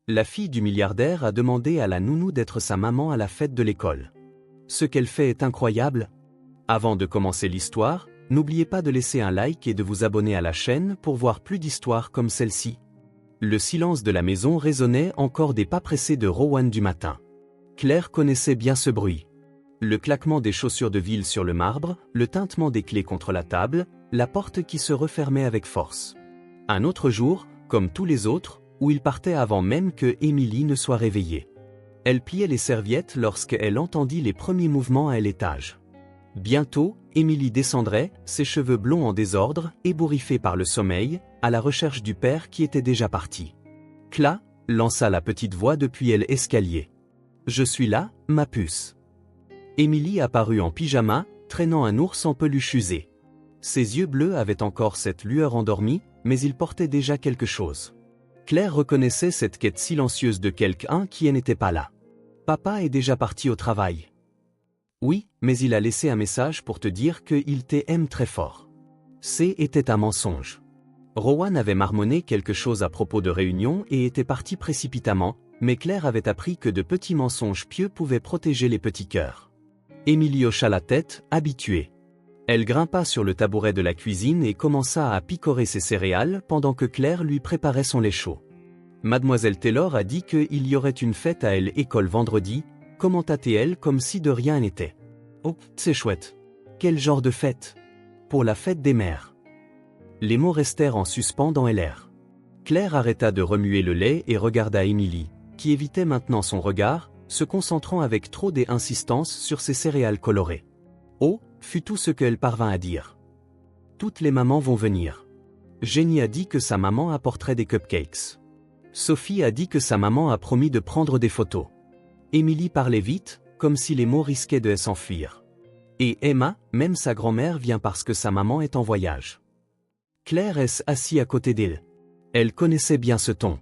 La fille du milliardaire a demandé à la nounou d'être sa maman à la fête de l'école. Ce qu'elle fait est incroyable. Avant de commencer l'histoire, n'oubliez pas de laisser un like et de vous abonner à la chaîne pour voir plus d'histoires comme celle-ci. Le silence de la maison résonnait encore des pas pressés de Rowan du matin. Claire connaissait bien ce bruit. Le claquement des chaussures de ville sur le marbre, le tintement des clés contre la table, la porte qui se refermait avec force. Un autre jour, comme tous les autres, où il partait avant même que Emily ne soit réveillée. Elle pliait les serviettes lorsqu'elle entendit les premiers mouvements à l'étage. Bientôt, Emily descendrait, ses cheveux blonds en désordre, ébouriffés par le sommeil, à la recherche du père qui était déjà parti. « Cla » lança la petite voix depuis l'escalier. « Je suis là, ma puce. » Emily apparut en pyjama, traînant un ours en peluche usé. Ses yeux bleus avaient encore cette lueur endormie, mais il portait déjà quelque chose. Claire reconnaissait cette quête silencieuse de quelqu'un qui n'était pas là. « Papa est déjà parti au travail. » « Oui, mais il a laissé un message pour te dire qu'il t'aime très fort. » C'était un mensonge. Rowan avait marmonné quelque chose à propos de réunion et était parti précipitamment, mais Claire avait appris que de petits mensonges pieux pouvaient protéger les petits cœurs. Emily hocha la tête, habituée. Elle grimpa sur le tabouret de la cuisine et commença à picorer ses céréales pendant que Claire lui préparait son lait chaud. Mademoiselle Taylor a dit qu'il y aurait une fête à l'école vendredi, commenta-t-elle comme si de rien n'était. Oh, c'est chouette. Quel genre de fête? Pour la fête des mères. Les mots restèrent en suspens dans l'air. Claire arrêta de remuer le lait et regarda Emily, qui évitait maintenant son regard, se concentrant avec trop d'insistance sur ses céréales colorées. Oh, fut tout ce qu'elle parvint à dire. Toutes les mamans vont venir. Jenny a dit que sa maman apporterait des cupcakes. Sophie a dit que sa maman a promis de prendre des photos. Emily parlait vite, comme si les mots risquaient de s'enfuir. Et Emma, même sa grand-mère vient parce que sa maman est en voyage. Claire assis à côté d'elle. Elle connaissait bien ce ton.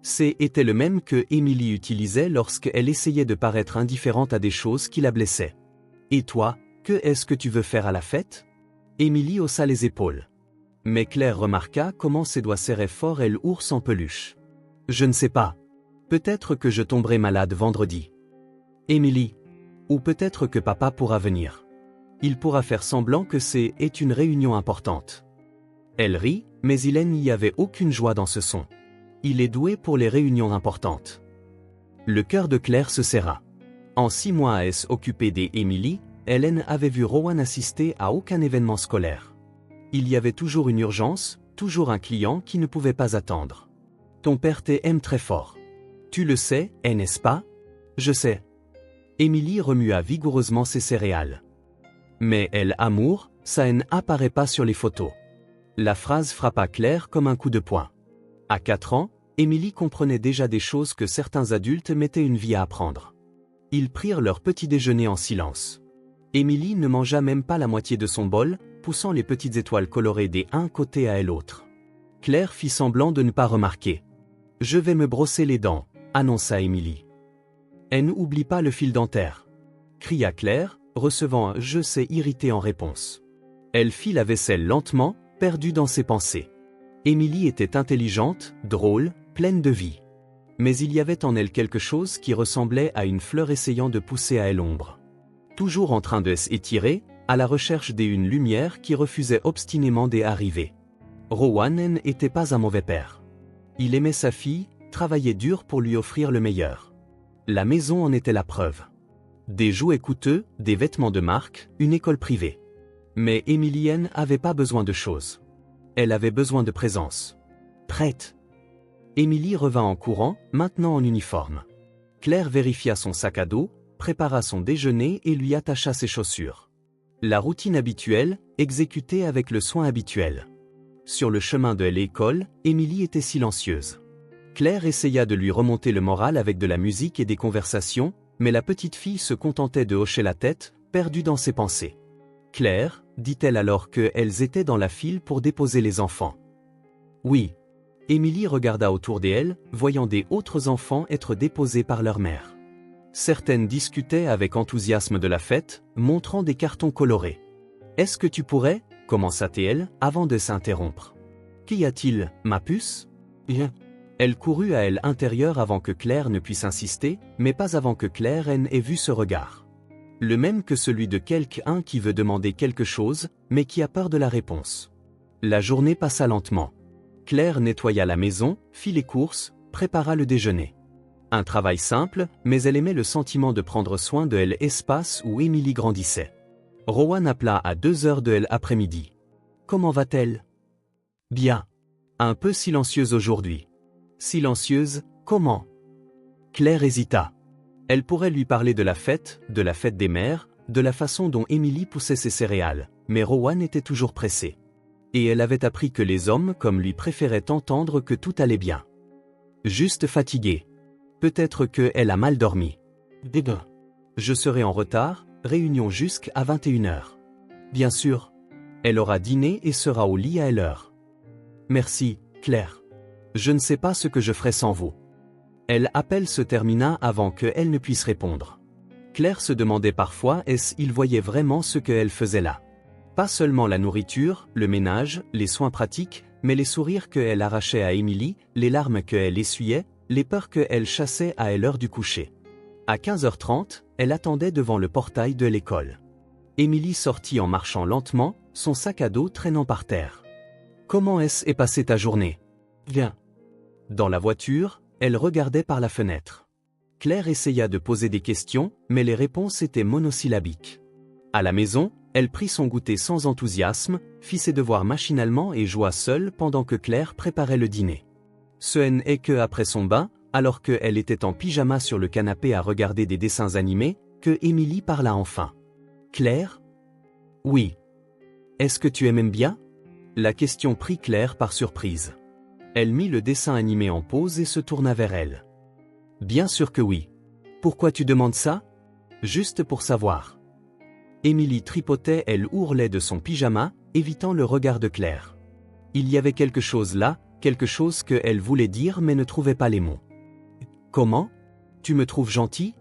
C'était le même que Emily utilisait lorsqu'elle essayait de paraître indifférente à des choses qui la blessaient. Et toi, que est-ce que tu veux faire à la fête? Emily haussa les épaules. Mais Claire remarqua comment ses doigts serraient fort l'ours en peluche. Je ne sais pas. Peut-être que je tomberai malade vendredi. Emily. Ou peut-être que papa pourra venir. Il pourra faire semblant que c'est une réunion importante. Elle rit, mais il n'y avait aucune joie dans ce son. Il est doué pour les réunions importantes. Le cœur de Claire se serra. En 6 mois à s'occuper d'Emily, Hélène avait vu Rowan assister à aucun événement scolaire. Il y avait toujours une urgence, toujours un client qui ne pouvait pas attendre. Ton père t'aime très fort. Tu le sais, n'est-ce pas? Je sais. Emily remua vigoureusement ses céréales. Mais amour, ça n'apparaît pas sur les photos. La phrase frappa Claire comme un coup de poing. À 4 ans, Emily comprenait déjà des choses que certains adultes mettaient une vie à apprendre. Ils prirent leur petit déjeuner en silence. Emily ne mangea même pas la moitié de son bol, poussant les petites étoiles colorées d'un côté à l'autre. Claire fit semblant de ne pas remarquer. « Je vais me brosser les dents », annonça Emily. « Elle n'oublie pas le fil dentaire », cria Claire, recevant un « je sais » irrité en réponse. Elle fit la vaisselle lentement, perdue dans ses pensées. Emily était intelligente, drôle, pleine de vie. Mais il y avait en elle quelque chose qui ressemblait à une fleur essayant de pousser à l'ombre. Toujours en train de s'étirer, à la recherche d'une lumière qui refusait obstinément d'arriver. Rowan n'était pas un mauvais père. Il aimait sa fille, travaillait dur pour lui offrir le meilleur. La maison en était la preuve. Des jouets coûteux, des vêtements de marque, une école privée. Mais Emily n'avait pas besoin de choses. Elle avait besoin de présence. Prête. Emily revint en courant, maintenant en uniforme. Claire vérifia son sac à dos, prépara son déjeuner et lui attacha ses chaussures. La routine habituelle, exécutée avec le soin habituel. Sur le chemin de l'école, Emily était silencieuse. Claire essaya de lui remonter le moral avec de la musique et des conversations, mais la petite fille se contentait de hocher la tête, perdue dans ses pensées. « Claire », dit-elle alors qu'elles étaient dans la file pour déposer les enfants. « Oui. » Emily regarda autour d'elle, voyant des autres enfants être déposés par leur mère. Certaines discutaient avec enthousiasme de la fête, montrant des cartons colorés. « Est-ce que tu pourrais » commença-t-elle, avant de s'interrompre. « Qu'y a-t-il, ma puce ? Bien. Elle courut à elle intérieure avant que Claire ne puisse insister, mais pas avant que Claire ait vu ce regard. Le même que celui de quelqu'un qui veut demander quelque chose, mais qui a peur de la réponse. La journée passa lentement. Claire nettoya la maison, fit les courses, prépara le déjeuner. Un travail simple, mais elle aimait le sentiment de prendre soin de elle espace où Emily grandissait. Rowan appela à 2h de l'après-midi. Comment va-t-elle? Bien. Un peu silencieuse aujourd'hui. Silencieuse, comment? Claire hésita. Elle pourrait lui parler de la fête des mères, de la façon dont Emily poussait ses céréales, mais Rowan était toujours pressé. Et elle avait appris que les hommes comme lui préféraient entendre que tout allait bien. Juste fatiguée. Peut-être qu'elle a mal dormi. Débat. Je serai en retard, réunion jusqu'à 21h. Bien sûr. Elle aura dîné et sera au lit à l'heure. Merci, Claire. Je ne sais pas ce que je ferai sans vous. L'appel se termina avant qu'elle ne puisse répondre. Claire se demandait parfois s'il voyait vraiment ce qu'elle faisait là. Pas seulement la nourriture, le ménage, les soins pratiques, mais les sourires qu'elle arrachait à Emily, les larmes qu'elle essuyait, les peurs qu'elle chassait à l'heure du coucher. À 15h30, elle attendait devant le portail de l'école. Emily sortit en marchant lentement, son sac à dos traînant par terre. Comment est passée ta journée? Bien. Dans la voiture, elle regardait par la fenêtre. Claire essaya de poser des questions, mais les réponses étaient monosyllabiques. À la maison, elle prit son goûter sans enthousiasme, fit ses devoirs machinalement et joua seule pendant que Claire préparait le dîner. Ce n'est que après son bain, alors qu'elle était en pyjama sur le canapé à regarder des dessins animés, que Emily parla enfin. Claire? Oui. Est-ce que tu m'aimes bien? La question prit Claire par surprise. Elle mit le dessin animé en pause et se tourna vers elle. Bien sûr que oui. Pourquoi tu demandes ça? Juste pour savoir. Emily tripotait, elle ourlait de son pyjama, évitant le regard de Claire. Il y avait quelque chose là, quelque chose qu'elle voulait dire mais ne trouvait pas les mots. Comment? Tu me trouves gentil?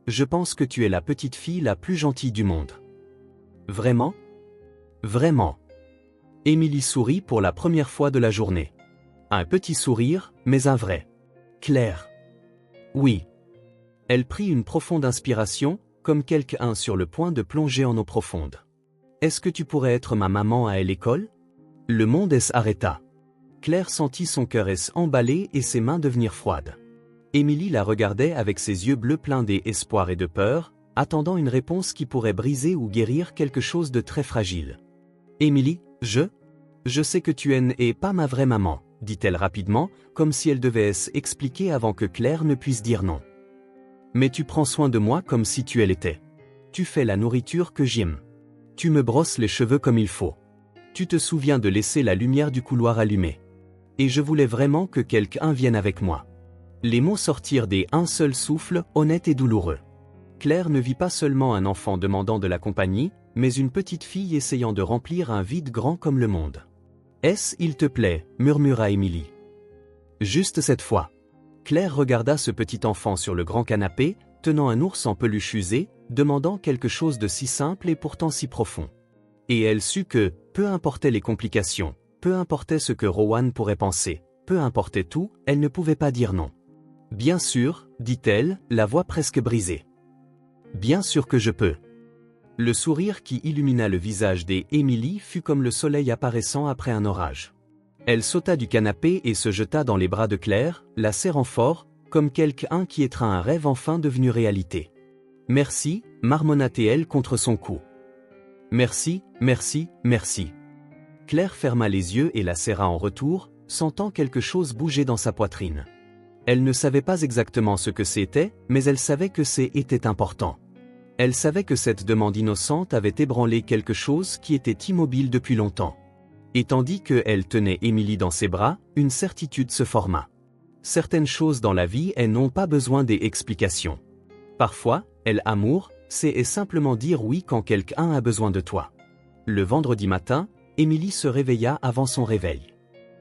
Je pense que tu es la petite fille la plus gentille du monde. Vraiment? Vraiment. Emily sourit pour la première fois de la journée. Un petit sourire, mais un vrai. Claire. Oui. Elle prit une profonde inspiration, comme quelqu'un sur le point de plonger en eau profonde. Est-ce que tu pourrais être ma maman à l'école? Le monde s'arrêta. Claire sentit son cœur s'emballer et ses mains devenir froides. Emily la regardait avec ses yeux bleus pleins d'espoir et de peur, attendant une réponse qui pourrait briser ou guérir quelque chose de très fragile. Emily, je sais que tu n'es pas ma vraie maman, dit-elle rapidement, comme si elle devait s'expliquer avant que Claire ne puisse dire non. Mais tu prends soin de moi comme si tu l'étais. Tu fais la nourriture que j'aime. Tu me brosses les cheveux comme il faut. Tu te souviens de laisser la lumière du couloir allumée. Et je voulais vraiment que quelqu'un vienne avec moi. Les mots sortirent d'un seul souffle, honnête et douloureux. Claire ne vit pas seulement un enfant demandant de la compagnie, mais une petite fille essayant de remplir un vide grand comme le monde. « Il te plaît » murmura Emily. Juste cette fois. Claire regarda ce petit enfant sur le grand canapé, tenant un ours en peluche usé, demandant quelque chose de si simple et pourtant si profond. Et elle sut que, peu importaient les complications, peu importait ce que Rowan pourrait penser, peu importait tout, elle ne pouvait pas dire non. « Bien sûr, dit-elle, la voix presque brisée. Bien sûr que je peux. Le sourire qui illumina le visage d'Emily fut comme le soleil apparaissant après un orage. Elle sauta du canapé et se jeta dans les bras de Claire, la serrant fort, comme quelqu'un qui étreint un rêve enfin devenu réalité. Merci, marmonna-t-elle contre son cou. Merci, merci, merci. Claire ferma les yeux et la serra en retour, sentant quelque chose bouger dans sa poitrine. Elle ne savait pas exactement ce que c'était, mais elle savait que c'était important. Elle savait que cette demande innocente avait ébranlé quelque chose qui était immobile depuis longtemps. Et tandis qu'elle tenait Emily dans ses bras, une certitude se forma. Certaines choses dans la vie n'ont pas besoin d'explications. Parfois, l'amour, c'est simplement dire oui quand quelqu'un a besoin de toi. Le vendredi matin, Emily se réveilla avant son réveil.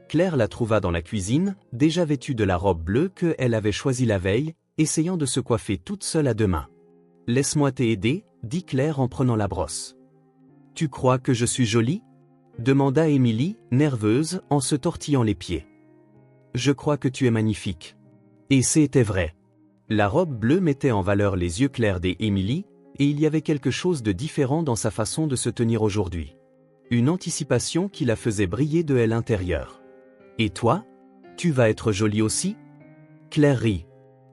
Claire la trouva dans la cuisine, déjà vêtue de la robe bleue qu'elle avait choisie la veille, essayant de se coiffer toute seule à deux mains. « Laisse-moi t'aider » dit Claire en prenant la brosse. « Tu crois que je suis jolie » demanda Emily, nerveuse, en se tortillant les pieds. « Je crois que tu es magnifique. Et c'était vrai. La robe bleue mettait en valeur les yeux clairs d'Émilie, et il y avait quelque chose de différent dans sa façon de se tenir aujourd'hui. Une anticipation qui la faisait briller de l'intérieur. Et toi? Tu vas être jolie aussi? Claire rit.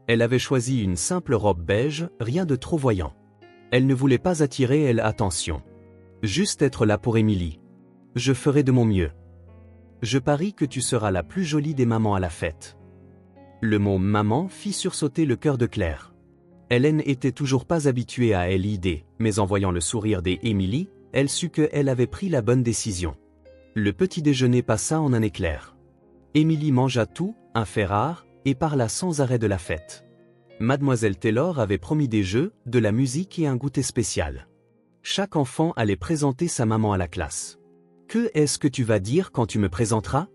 Elle avait choisi une simple robe beige, rien de trop voyant. Elle ne voulait pas attirer l'attention. Juste être là pour Émilie. Je ferai de mon mieux. Je parie que tu seras la plus jolie des mamans à la fête. Le mot « maman » fit sursauter le cœur de Claire. Hélène était toujours pas habituée à l'idée, mais en voyant le sourire d'Émilie, elle sut qu'elle avait pris la bonne décision. Le petit déjeuner passa en un éclair. Émilie mangea tout, un fait rare, et parla sans arrêt de la fête. Mademoiselle Taylor avait promis des jeux, de la musique et un goûter spécial. Chaque enfant allait présenter sa maman à la classe. « Que est-ce que tu vas dire quand tu me présenteras »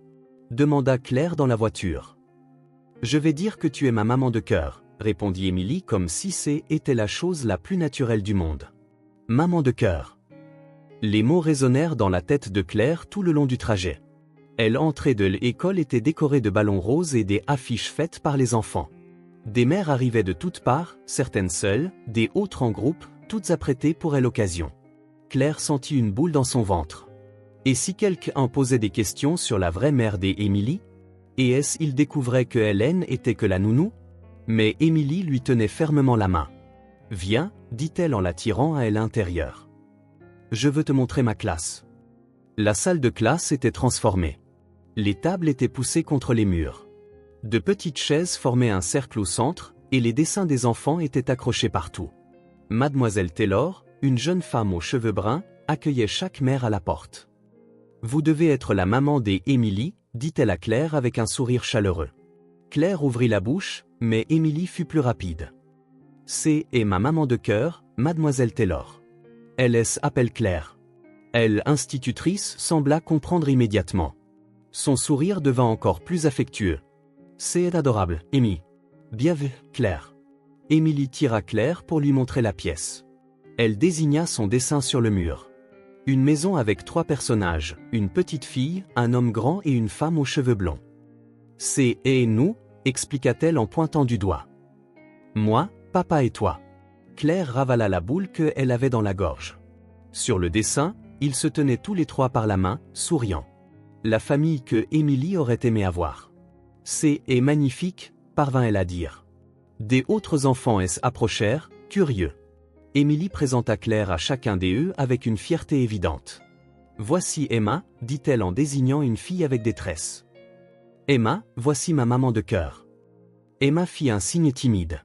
demanda Claire dans la voiture. « Je vais dire que tu es ma maman de cœur », répondit Émilie comme si c'était la chose la plus naturelle du monde. « Maman de cœur ». Les mots résonnèrent dans la tête de Claire tout le long du trajet. L'entrée de l'école était décorée de ballons roses et des affiches faites par les enfants. Des mères arrivaient de toutes parts, certaines seules, des autres en groupe, toutes apprêtées pour l'occasion. Claire sentit une boule dans son ventre. Et si quelqu'un posait des questions sur la vraie mère d'Émilie? Et est-ce qu'il découvrait que Hélène était que la nounou? Mais Émilie lui tenait fermement la main. « Viens, dit-elle en l'attirant à l'intérieur. Je veux te montrer ma classe. » La salle de classe était transformée. Les tables étaient poussées contre les murs. De petites chaises formaient un cercle au centre, et les dessins des enfants étaient accrochés partout. Mademoiselle Taylor, une jeune femme aux cheveux bruns, accueillait chaque mère à la porte. « Vous devez être la maman d'Émilie, dit-elle à Claire avec un sourire chaleureux. Claire ouvrit la bouche, mais Émilie fut plus rapide. « C'est ma maman de cœur, Mademoiselle Taylor. Elle s'appelle Claire. » L'institutrice sembla comprendre immédiatement. Son sourire devint encore plus affectueux. « C'est adorable, Amy. Bien vu, Claire. » Émilie tira Claire pour lui montrer la pièce. Elle désigna son dessin sur le mur. Une maison avec 3 personnages, une petite fille, un homme grand et une femme aux cheveux blonds. « C'est nous », expliqua-t-elle en pointant du doigt. « Moi, papa et toi. » Claire ravala la boule qu'elle avait dans la gorge. Sur le dessin, ils se tenaient tous les 3 par la main, souriant. La famille que Émilie aurait aimé avoir. « C'est magnifique », parvint-elle à dire. Des autres enfants s'approchèrent, curieux. Émilie présenta Claire à chacun d'eux avec une fierté évidente. « Voici Emma », dit-elle en désignant une fille avec des tresses. « Emma, voici ma maman de cœur. » Emma fit un signe timide.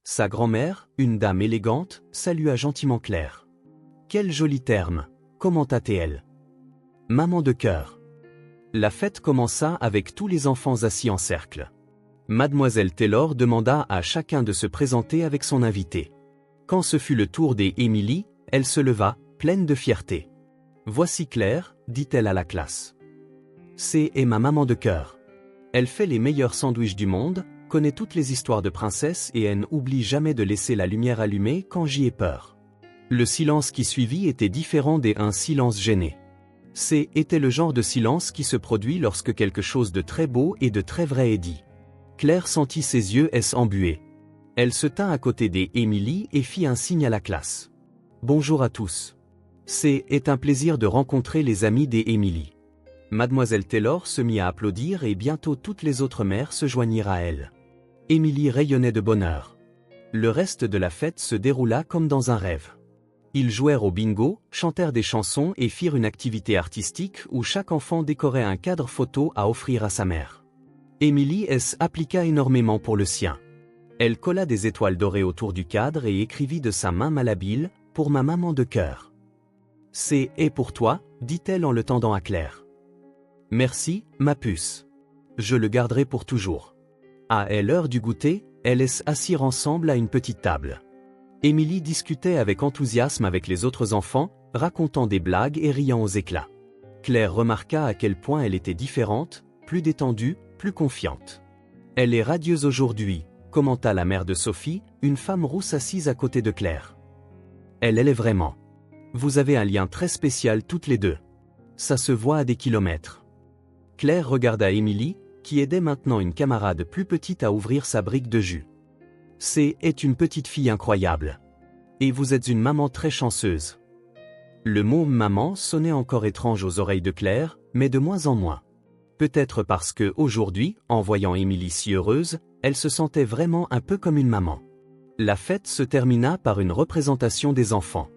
Sa grand-mère, une dame élégante, salua gentiment Claire. « Quel joli terme », commenta-t-elle. « Maman de cœur. » La fête commença avec tous les enfants assis en cercle. Mademoiselle Taylor demanda à chacun de se présenter avec son invité. Quand ce fut le tour d'Émilie, elle se leva, pleine de fierté. « Voici Claire », dit-elle à la classe. « C'est ma maman de cœur. Elle fait les meilleurs sandwichs du monde, connaît toutes les histoires de princesses et n'oublie jamais de laisser la lumière allumée quand j'y ai peur. » Le silence qui suivit était différent d'un silence gêné. C'était le genre de silence qui se produit lorsque quelque chose de très beau et de très vrai est dit. Claire sentit ses yeux embués. Elle se tint à côté d'Émilie et fit un signe à la classe. « Bonjour à tous. C'est un plaisir de rencontrer les amis d'Émilie. » Mademoiselle Taylor se mit à applaudir et bientôt toutes les autres mères se joignirent à elle. Émilie rayonnait de bonheur. Le reste de la fête se déroula comme dans un rêve. Ils jouèrent au bingo, chantèrent des chansons et firent une activité artistique où chaque enfant décorait un cadre photo à offrir à sa mère. Émilie appliqua énormément pour le sien. Elle colla des étoiles dorées autour du cadre et écrivit de sa main malhabile « Pour ma maman de cœur ». « C'est pour toi », dit-elle en le tendant à Claire. « Merci, ma puce. Je le garderai pour toujours. » À l'heure du goûter, elles s'assirent ensemble à une petite table. Émilie discutait avec enthousiasme avec les autres enfants, racontant des blagues et riant aux éclats. Claire remarqua à quel point elle était différente, plus détendue, plus confiante. « Elle est radieuse aujourd'hui », commenta la mère de Sophie, une femme rousse assise à côté de Claire. « Elle est vraiment. Vous avez un lien très spécial toutes les deux. Ça se voit à des kilomètres. » Claire regarda Émilie, qui aidait maintenant une camarade plus petite à ouvrir sa brique de jus. C est une petite fille incroyable. Et vous êtes une maman très chanceuse. Le mot « maman » sonnait encore étrange aux oreilles de Claire, mais de moins en moins. Peut-être parce que, aujourd'hui, en voyant Émilie si heureuse, elle se sentait vraiment un peu comme une maman. La fête se termina par une représentation des enfants.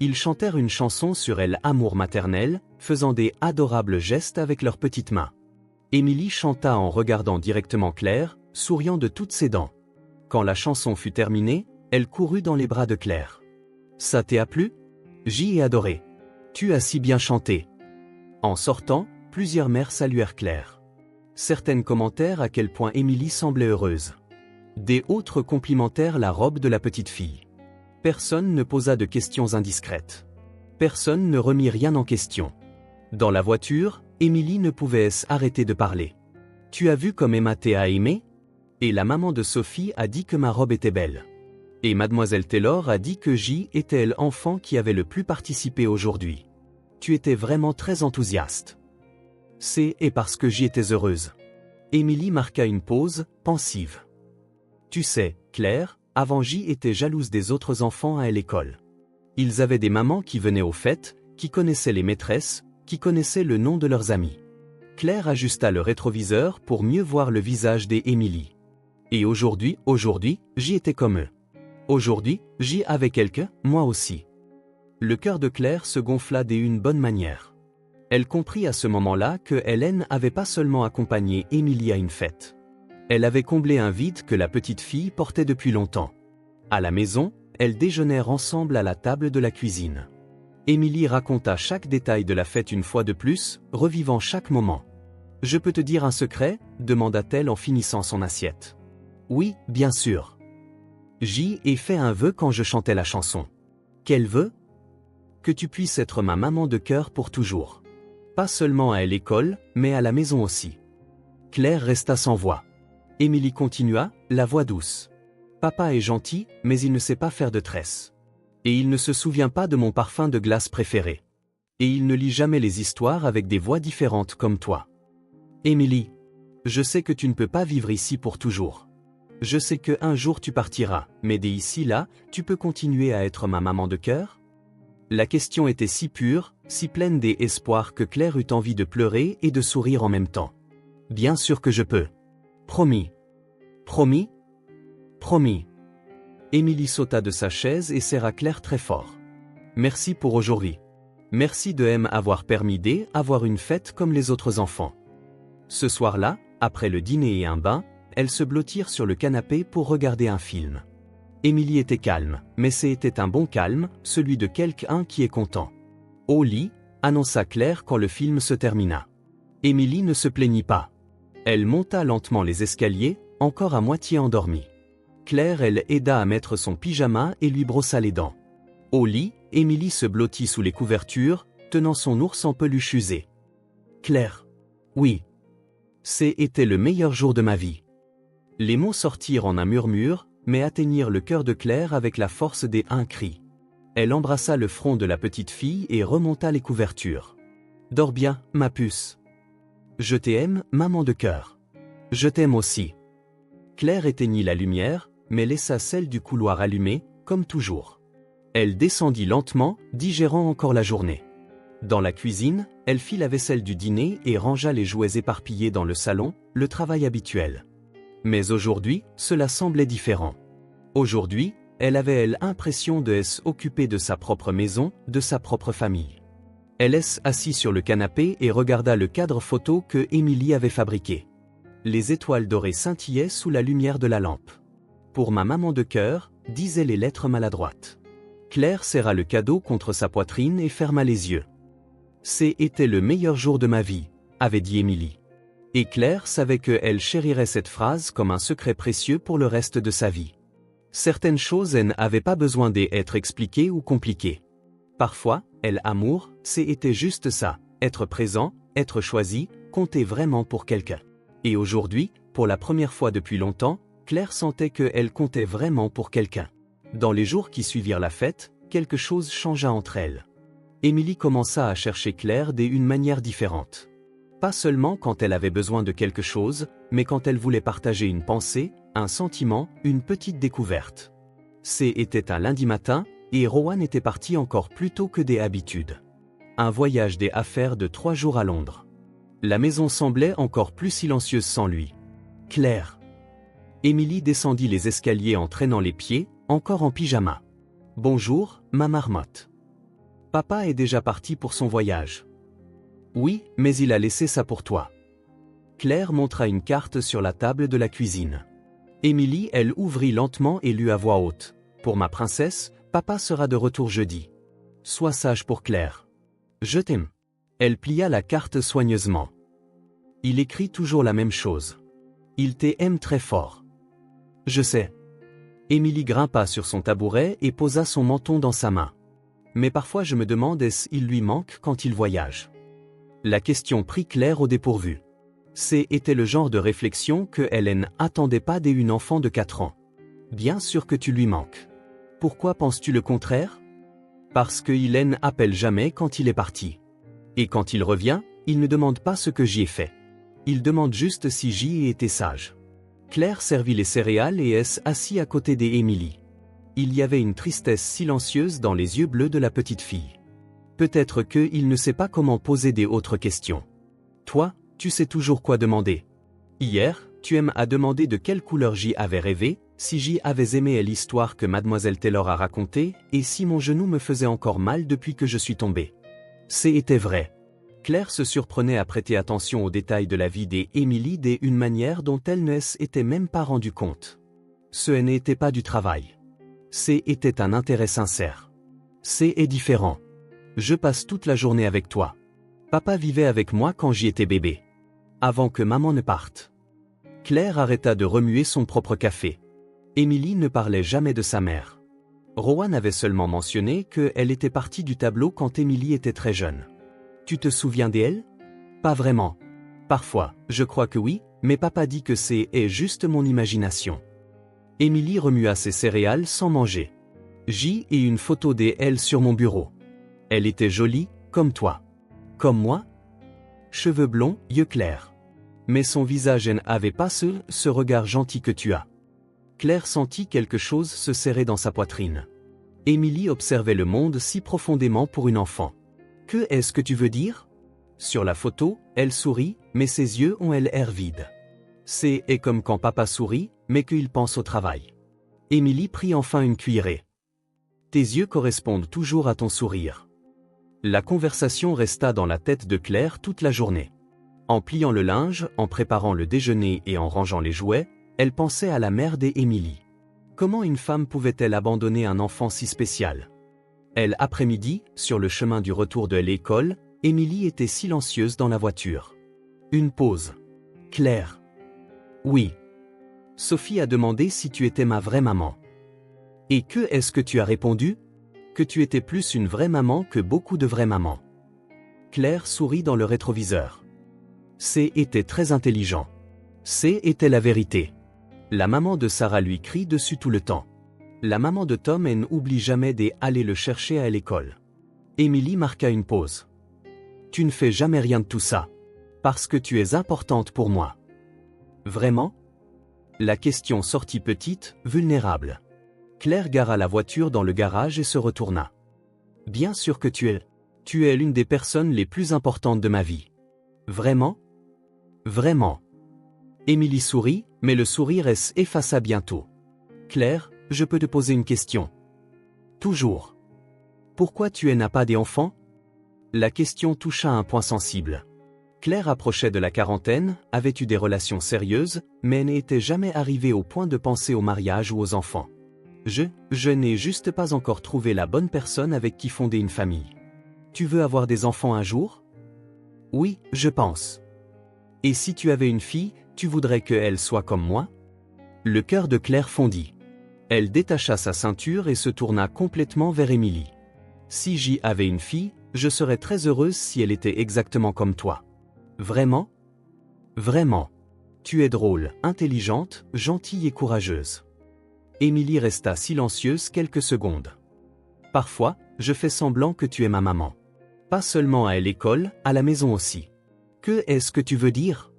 Ils chantèrent une chanson sur l'amour maternel, faisant des adorables gestes avec leurs petites mains. Émilie chanta en regardant directement Claire, souriant de toutes ses dents. Quand la chanson fut terminée, elle courut dans les bras de Claire. « Ça t'a plu ? J'y ai adoré. Tu as si bien chanté. » En sortant, plusieurs mères saluèrent Claire. Certaines commentèrent à quel point Émilie semblait heureuse. Des autres complimentèrent la robe de la petite fille. Personne ne posa de questions indiscrètes. Personne ne remit rien en question. Dans la voiture, Émilie ne pouvait s'arrêter de parler. « Tu as vu comme Emma t'a aimé ? Et la maman de Sophie a dit que ma robe était belle. Et mademoiselle Taylor a dit que J était l'enfant qui avait le plus participé aujourd'hui. Tu étais vraiment très enthousiaste. » C'est parce que J était heureuse. Émilie marqua une pause, pensive. Tu sais, Claire, avant J était jalouse des autres enfants à l'école. Ils avaient des mamans qui venaient aux fêtes, qui connaissaient les maîtresses, qui connaissaient le nom de leurs amis. Claire ajusta le rétroviseur pour mieux voir le visage d'Émilie. Et aujourd'hui, J était comme eux. Aujourd'hui, J avait quelqu'un, moi aussi. Le cœur de Claire se gonfla d'une bonne manière. Elle comprit à ce moment-là que Hélène avait pas seulement accompagné Émilie à une fête. Elle avait comblé un vide que la petite fille portait depuis longtemps. À la maison, elles déjeunèrent ensemble à la table de la cuisine. Émilie raconta chaque détail de la fête une fois de plus, revivant chaque moment. « Je peux te dire un secret ?» demanda-t-elle en finissant son assiette. « Oui, bien sûr. J ai fait un vœu quand je chantais la chanson. » « Quel vœu ? » « Que tu puisses être ma maman de cœur pour toujours. Pas seulement à l'école, mais à la maison aussi. » Claire resta sans voix. Émilie continua, la voix douce. « Papa est gentil, mais il ne sait pas faire de tresse. Et il ne se souvient pas de mon parfum de glace préféré. Et il ne lit jamais les histoires avec des voix différentes comme toi. Émilie, je sais que tu ne peux pas vivre ici pour toujours. Je sais qu'un jour tu partiras, mais dès ici là, tu peux continuer à être ma maman de cœur ?» La question était si pure, si pleine d'espoir que Claire eut envie de pleurer et de sourire en même temps. « Bien sûr que je peux. Promis. Promis. Promis. » Émilie sauta de sa chaise et serra Claire très fort. « Merci pour aujourd'hui. Merci de m'avoir permis d'avoir une fête comme les autres enfants. » Ce soir-là, après le dîner et un bain, elles se blottirent sur le canapé pour regarder un film. Émilie était calme, mais c'était un bon calme, celui de quelqu'un qui est content. « Au lit », annonça Claire quand le film se termina. Émilie ne se plaignit pas. Elle monta lentement les escaliers, encore à moitié endormie. Claire aida à mettre son pyjama et lui brossa les dents. Au lit, Émilie se blottit sous les couvertures, tenant son ours en peluche usé. « Claire. Oui. C'était le meilleur jour de ma vie. » Les mots sortirent en un murmure, mais atteignirent le cœur de Claire avec la force d'un cri. Elle embrassa le front de la petite fille et remonta les couvertures. « Dors bien, ma puce. Je t'aime, maman de cœur. Je t'aime aussi. » Claire éteignit la lumière, mais laissa celle du couloir allumée, comme toujours. Elle descendit lentement, digérant encore la journée. Dans la cuisine, elle fit la vaisselle du dîner et rangea les jouets éparpillés dans le salon, le travail habituel. Mais aujourd'hui, cela semblait différent. Aujourd'hui, elle avait l'impression de s'occuper de sa propre maison, de sa propre famille. Elle s'assit sur le canapé et regarda le cadre photo que Émilie avait fabriqué. Les étoiles dorées scintillaient sous la lumière de la lampe. « Pour ma maman de cœur », disaient les lettres maladroites. Claire serra le cadeau contre sa poitrine et ferma les yeux. « C'était le meilleur jour de ma vie », avait dit Émilie. Et Claire savait qu'elle chérirait cette phrase comme un secret précieux pour le reste de sa vie. Certaines choses n'avaient pas besoin d'être expliquées ou compliquées. Parfois, l'amour, c'était juste ça, être présent, être choisi, compter vraiment pour quelqu'un. Et aujourd'hui, pour la première fois depuis longtemps, Claire sentait qu'elle comptait vraiment pour quelqu'un. Dans les jours qui suivirent la fête, quelque chose changea entre elles. Émilie commença à chercher Claire d'une manière différente. Pas seulement quand elle avait besoin de quelque chose, mais quand elle voulait partager une pensée, un sentiment, une petite découverte. C'était un lundi matin, et Rowan était parti encore plus tôt que d'habitude. Un voyage d'affaires de 3 jours à Londres. La maison semblait encore plus silencieuse sans lui. Claire. Émilie descendit les escaliers en traînant les pieds, encore en pyjama. Bonjour, ma marmotte. Papa est déjà parti pour son voyage. Oui, mais il a laissé ça pour toi. Claire montra une carte sur la table de la cuisine. Émilie, elle ouvrit lentement et lut à voix haute. Pour ma princesse, papa sera de retour jeudi. Sois sage pour Claire. Je t'aime. Elle plia la carte soigneusement. Il écrit toujours la même chose. Il t'aime très fort. Je sais. Émilie grimpa sur son tabouret et posa son menton dans sa main. Mais parfois je me demande s'il lui manque quand il voyage. La question prit Claire au dépourvu. C'était le genre de réflexion que Hélène attendait pas d'une enfant de 4 ans. Bien sûr que tu lui manques. Pourquoi penses-tu le contraire? Parce que Hélène appelle jamais quand il est parti. Et quand il revient, il ne demande pas ce que j'y ai fait. Il demande juste si j'y ai été sage. Claire servit les céréales et assis à côté d'Émilie. Il y avait une tristesse silencieuse dans les yeux bleus de la petite fille. Peut-être qu'il ne sait pas comment poser d'autres questions. Toi, tu sais toujours quoi demander. Hier, tu aimes à demander de quelle couleur j'y avais rêvé, si j'y avais aimé l'histoire que Mademoiselle Taylor a racontée, et si mon genou me faisait encore mal depuis que je suis tombée. C'était vrai. Claire se surprenait à prêter attention aux détails de la vie d'Émilie d'une manière dont elle ne s'était même pas rendue compte. Ce n'était pas du travail. C'était un intérêt sincère. C'est différent. Je passe toute la journée avec toi. Papa vivait avec moi quand j'y étais bébé. Avant que maman ne parte. Claire arrêta de remuer son propre café. Émilie ne parlait jamais de sa mère. Rowan avait seulement mentionné qu'elle était partie du tableau quand Émilie était très jeune. Tu te souviens d'elle? Pas vraiment. Parfois, je crois que oui, mais papa dit que c'est juste mon imagination. Émilie remua ses céréales sans manger. J'y ai une photo d'elle sur mon bureau. Elle était jolie, comme toi. Comme moi? Cheveux blonds, yeux clairs. Mais son visage n'avait pas ce regard gentil que tu as. Claire sentit quelque chose se serrer dans sa poitrine. Émilie observait le monde si profondément pour une enfant. Que est-ce que tu veux dire? Sur la photo, elle sourit, mais ses yeux ont l'air vides. C'est comme quand papa sourit, mais qu'il pense au travail. Émilie prit enfin une cuillerée. Tes yeux correspondent toujours à ton sourire. La conversation resta dans la tête de Claire toute la journée. En pliant le linge, en préparant le déjeuner et en rangeant les jouets, elle pensait à la mère d'Émilie. Comment une femme pouvait-elle abandonner un enfant si spécial? L'après-midi, sur le chemin du retour de l'école, Émilie était silencieuse dans la voiture. Une pause. Claire. Oui. Sophie a demandé si tu étais ma vraie maman. Et que est-ce que tu as répondu? Que tu étais plus une vraie maman que beaucoup de vraies mamans. Claire sourit dans le rétroviseur. C'était très intelligent. C'était la vérité. La maman de Sarah lui crie dessus tout le temps. La maman de Tom n'oublie jamais d'aller le chercher à l'école. Émilie marqua une pause. Tu ne fais jamais rien de tout ça. Parce que tu es importante pour moi. Vraiment? La question sortit petite, vulnérable. Claire gara la voiture dans le garage et se retourna. Bien sûr que tu es l'une des personnes les plus importantes de ma vie. Vraiment? Vraiment. Émilie sourit, mais le sourire s'effaça bientôt. Claire, je peux te poser une question. Toujours. Pourquoi tu n'as pas d'enfants? La question toucha un point sensible. Claire approchait de la quarantaine, avait eu des relations sérieuses, mais n'était jamais arrivée au point de penser au mariage ou aux enfants. Je n'ai juste pas encore trouvé la bonne personne avec qui fonder une famille. Tu veux avoir des enfants un jour? Oui, je pense. Et si tu avais une fille, tu voudrais qu'elle soit comme moi? Le cœur de Claire fondit. Elle détacha sa ceinture et se tourna complètement vers Émilie. Si j'y avais une fille, je serais très heureuse si elle était exactement comme toi. Vraiment? Vraiment. Tu es drôle, intelligente, gentille et courageuse. Émilie resta silencieuse quelques secondes. Parfois, je fais semblant que tu es ma maman. Pas seulement à l'école, à la maison aussi. Que est-ce que tu veux dire?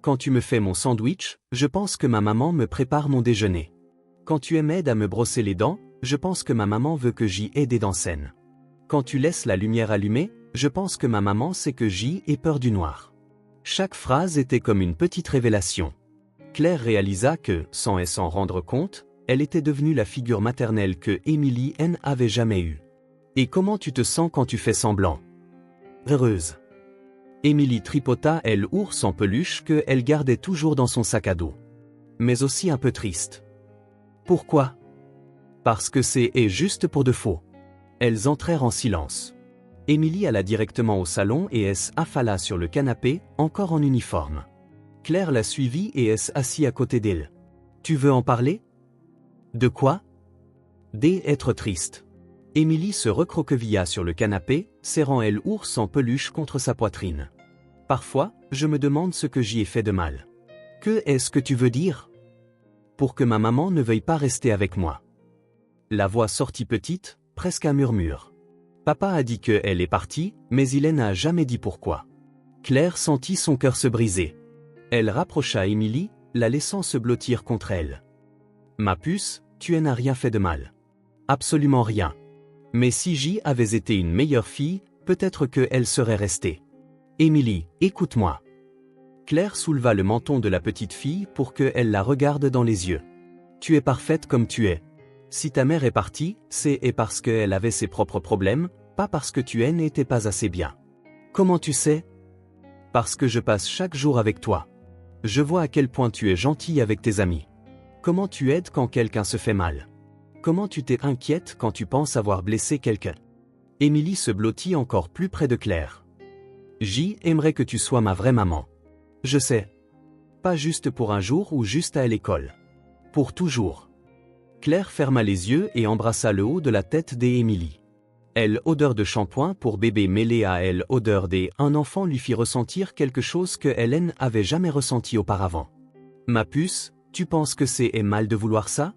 Quand tu me fais mon sandwich, je pense que ma maman me prépare mon déjeuner. Quand tu m'aides à me brosser les dents, je pense que ma maman veut que j'y aie des dents saines. Quand tu laisses la lumière allumée, je pense que ma maman sait que j'y ai peur du noir. Chaque phrase était comme une petite révélation. Claire réalisa que, sans s'en rendre compte, elle était devenue la figure maternelle que Emily n'avait jamais eue. Et comment tu te sens quand tu fais semblant? Heureuse. Emily tripota l'ours en peluche qu'elle gardait toujours dans son sac à dos. Mais aussi un peu triste. Pourquoi? Parce que c'est juste pour de faux. Elles entrèrent en silence. Emily alla directement au salon et s'affala sur le canapé, encore en uniforme. Claire la suivit et s'assit à côté d'elle. Tu veux en parler? De quoi? D'être triste. Emily se recroquevilla sur le canapé, serrant l'ours en peluche contre sa poitrine. Parfois, je me demande ce que j'y ai fait de mal. Que est-ce que tu veux dire? Pour que ma maman ne veuille pas rester avec moi. La voix sortit petite, presque un murmure. Papa a dit qu'elle est partie, mais il n'a jamais dit pourquoi. Claire sentit son cœur se briser. Elle rapprocha Emily, la laissant se blottir contre elle. Ma puce, tu n'as rien fait de mal. Absolument rien. Mais si j'y avais été une meilleure fille, peut-être qu'elle serait restée. Emily, écoute-moi. Claire souleva le menton de la petite fille pour qu'elle la regarde dans les yeux. Tu es parfaite comme tu es. Si ta mère est partie, c'est parce qu'elle avait ses propres problèmes, pas parce que tu n'étais pas assez bien. Comment tu sais? Parce que je passe chaque jour avec toi. Je vois à quel point tu es gentille avec tes amis. Comment tu aides quand quelqu'un se fait mal. Comment tu t'es inquiète quand tu penses avoir blessé quelqu'un. Emily se blottit encore plus près de Claire. J'aimerais que tu sois ma vraie maman. Je sais. Pas juste pour un jour ou juste à l'école. Pour toujours. Claire ferma les yeux et embrassa le haut de la tête d'Emily. L'odeur de shampoing pour bébé mêlée à l'odeur d'un enfant lui fit ressentir quelque chose que Hélène n'avait jamais ressenti auparavant. Ma puce, tu penses que c'est mal de vouloir ça?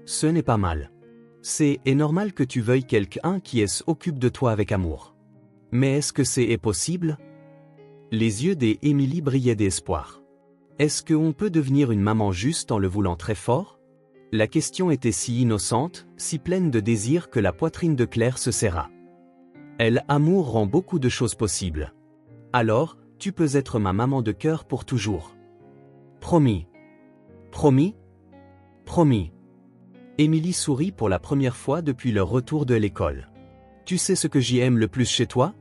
Ce n'est pas mal. C'est normal que tu veuilles quelqu'un qui s'occupe de toi avec amour. Mais est-ce que c'est possible? Les yeux d'Emily brillaient d'espoir. Est-ce qu'on peut devenir une maman juste en le voulant très fort? La question était si innocente, si pleine de désir que la poitrine de Claire se serra. L'amour rend beaucoup de choses possibles. Alors, tu peux être ma maman de cœur pour toujours. Promis. Promis? Promis. Emily sourit pour la première fois depuis leur retour de l'école. Tu sais ce que j'aime le plus chez toi?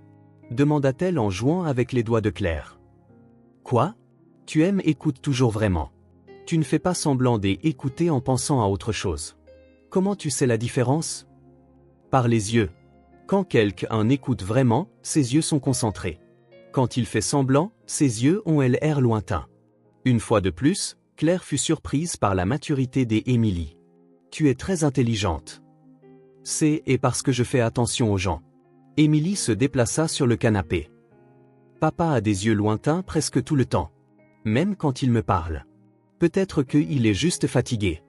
Demanda-t-elle en jouant avec les doigts de Claire. Quoi? Tu écoutes toujours vraiment. Tu ne fais pas semblant d'écouter en pensant à autre chose. Comment tu sais la différence? Par les yeux. Quand quelqu'un écoute vraiment, ses yeux sont concentrés. Quand il fait semblant, ses yeux ont l'air lointains. Une fois de plus, Claire fut surprise par la maturité d'Emily. Tu es très intelligente. C'est parce que je fais attention aux gens. Emily se déplaça sur le canapé. Papa a des yeux lointains presque tout le temps. Même quand il me parle. Peut-être qu'il est juste fatigué.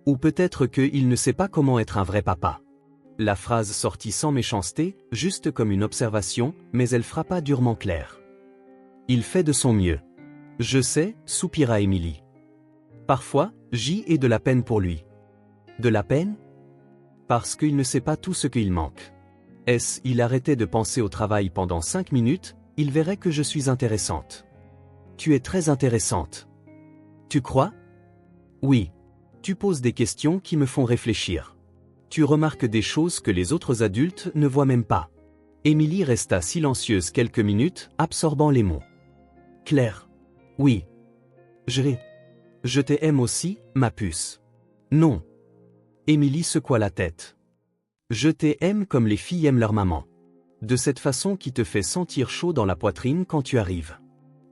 Ou peut-être qu'il ne sait pas comment être un vrai papa. La phrase sortit sans méchanceté, juste comme une observation, mais elle frappa durement Claire. Il fait de son mieux. Je sais, soupira Emily. Parfois, j'y ai de la peine pour lui. De la peine? Parce qu'il ne sait pas tout ce qu'il manque. Il arrêtait de penser au travail pendant 5 minutes, il verrait que je suis intéressante. Tu es très intéressante. Tu crois? Oui. Tu poses des questions qui me font réfléchir. Tu remarques des choses que les autres adultes ne voient même pas. Emily resta silencieuse quelques minutes, absorbant les mots. Claire. Oui. Je t'aime aussi, ma puce. Non. Emily secoua la tête. Je t'aime comme les filles aiment leur maman. De cette façon qui te fait sentir chaud dans la poitrine quand tu arrives.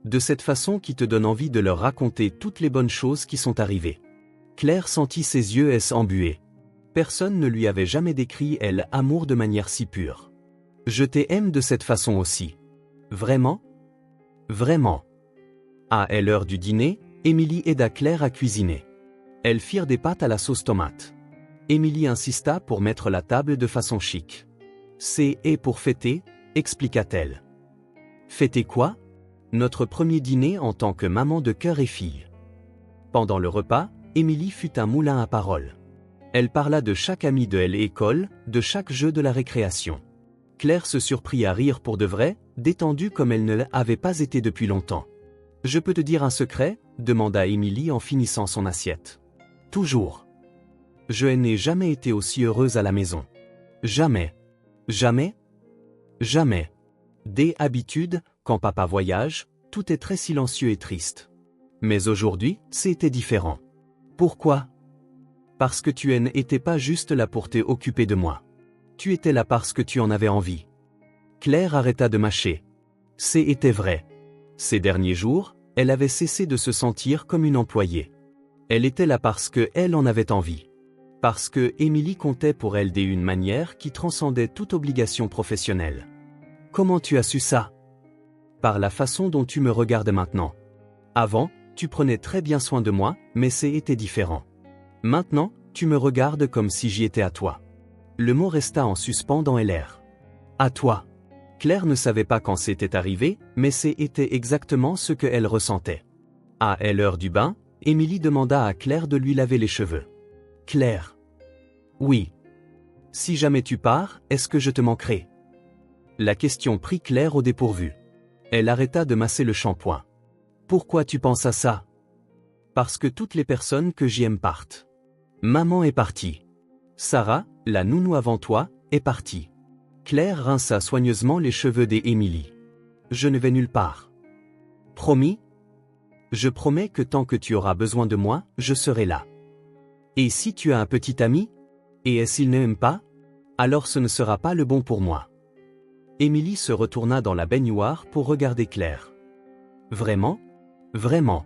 De cette façon qui te donne envie de leur raconter toutes les bonnes choses qui sont arrivées. Claire sentit ses yeux embués. Personne ne lui avait jamais décrit l'amour de manière si pure. Je t'aime de cette façon aussi. Vraiment? Vraiment. À l'heure du dîner, Emily aida Claire à cuisiner. Elles firent des pâtes à la sauce tomate. Emily insista pour mettre la table de façon chic. C'est pour fêter, expliqua-t-elle. Fêter quoi? Notre premier dîner en tant que maman de cœur et fille. Pendant le repas, Émilie fut un moulin à paroles. Elle parla de chaque ami de l'école, de chaque jeu de la récréation. Claire se surprit à rire pour de vrai, détendue comme elle ne l'avait pas été depuis longtemps. « Je peux te dire un secret ?» demanda Émilie en finissant son assiette. « Toujours. Je n'ai jamais été aussi heureuse à la maison. Jamais. Jamais. Jamais. Des habitudes, quand papa voyage, tout est très silencieux et triste. Mais aujourd'hui, c'était différent. Pourquoi? Parce que tu n'étais pas juste là pour t'occuper de moi. Tu étais là parce que tu en avais envie. » Claire arrêta de mâcher. C'était vrai. Ces derniers jours, elle avait cessé de se sentir comme une employée. Elle était là parce qu'elle en avait envie. Parce que Émilie comptait pour elle d'une manière qui transcendait toute obligation professionnelle. « Comment tu as su ça? » Par la façon dont tu me regardes maintenant. Avant, tu prenais très bien soin de moi, mais c'était différent. Maintenant, tu me regardes comme si j'y étais à toi. Le mot resta en suspens dans l'air. À toi. Claire ne savait pas quand c'était arrivé, mais c'était exactement ce qu'elle ressentait. À l'heure du bain, Émilie demanda à Claire de lui laver les cheveux. Claire. Oui. Si jamais tu pars, est-ce que je te manquerai? La question prit Claire au dépourvu. Elle arrêta de masser le shampoing. Pourquoi tu penses à ça? Parce que toutes les personnes que j'aime partent. Maman est partie. Sarah, la nounou avant toi, est partie. Claire rinça soigneusement les cheveux d'Émilie. Je ne vais nulle part. Promis? Je promets que tant que tu auras besoin de moi, je serai là. Et si tu as un petit ami? Et s'il ne m'aime pas? Alors ce ne sera pas le bon pour moi. Émilie se retourna dans la baignoire pour regarder Claire. Vraiment? Vraiment.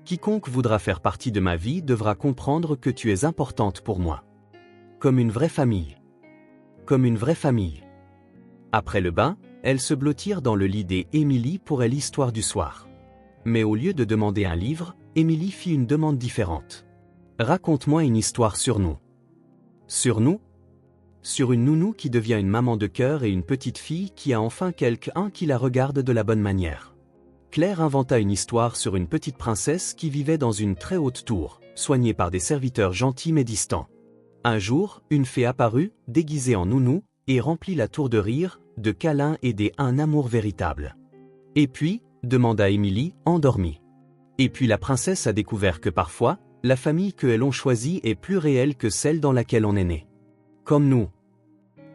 Quiconque voudra faire partie de ma vie devra comprendre que tu es importante pour moi. Comme une vraie famille. Comme une vraie famille. Après le bain, elles se blottirent dans le lit d'Émilie pour l'histoire du soir. Mais au lieu de demander un livre, Émilie fit une demande différente. Raconte-moi une histoire sur nous. Sur nous? Sur une nounou qui devient une maman de cœur et une petite fille qui a enfin quelqu'un qui la regarde de la bonne manière. Claire inventa une histoire sur une petite princesse qui vivait dans une très haute tour, soignée par des serviteurs gentils mais distants. Un jour, une fée apparut, déguisée en nounou, et remplit la tour de rire, de câlins et d'un amour véritable. Et puis, demanda Émilie, endormie. Et puis la princesse a découvert que parfois, la famille que l'on choisit est plus réelle que celle dans laquelle on est né. Comme nous.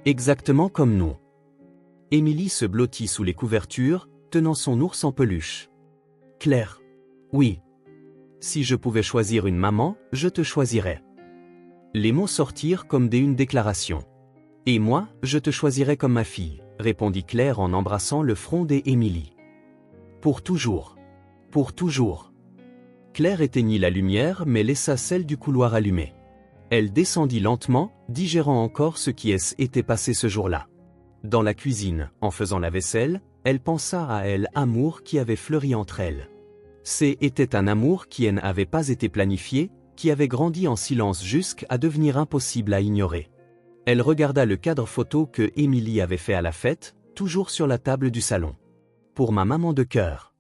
Exactement comme nous. Émilie se blottit sous les couvertures, tenant son ours en peluche. Claire. Oui. Si je pouvais choisir une maman, je te choisirais. Les mots sortirent comme une déclaration. Et moi, je te choisirais comme ma fille, répondit Claire en embrassant le front d'Émilie. Pour toujours. Pour toujours. Claire éteignit la lumière mais laissa celle du couloir allumée. Elle descendit lentement, digérant encore ce qui était passé ce jour-là. Dans la cuisine, en faisant la vaisselle, elle pensa à l'amour qui avait fleuri entre elles. C'était un amour qui n'avait pas été planifié, qui avait grandi en silence jusqu'à devenir impossible à ignorer. Elle regarda le cadre photo que Émilie avait fait à la fête, toujours sur la table du salon. Pour ma maman de cœur.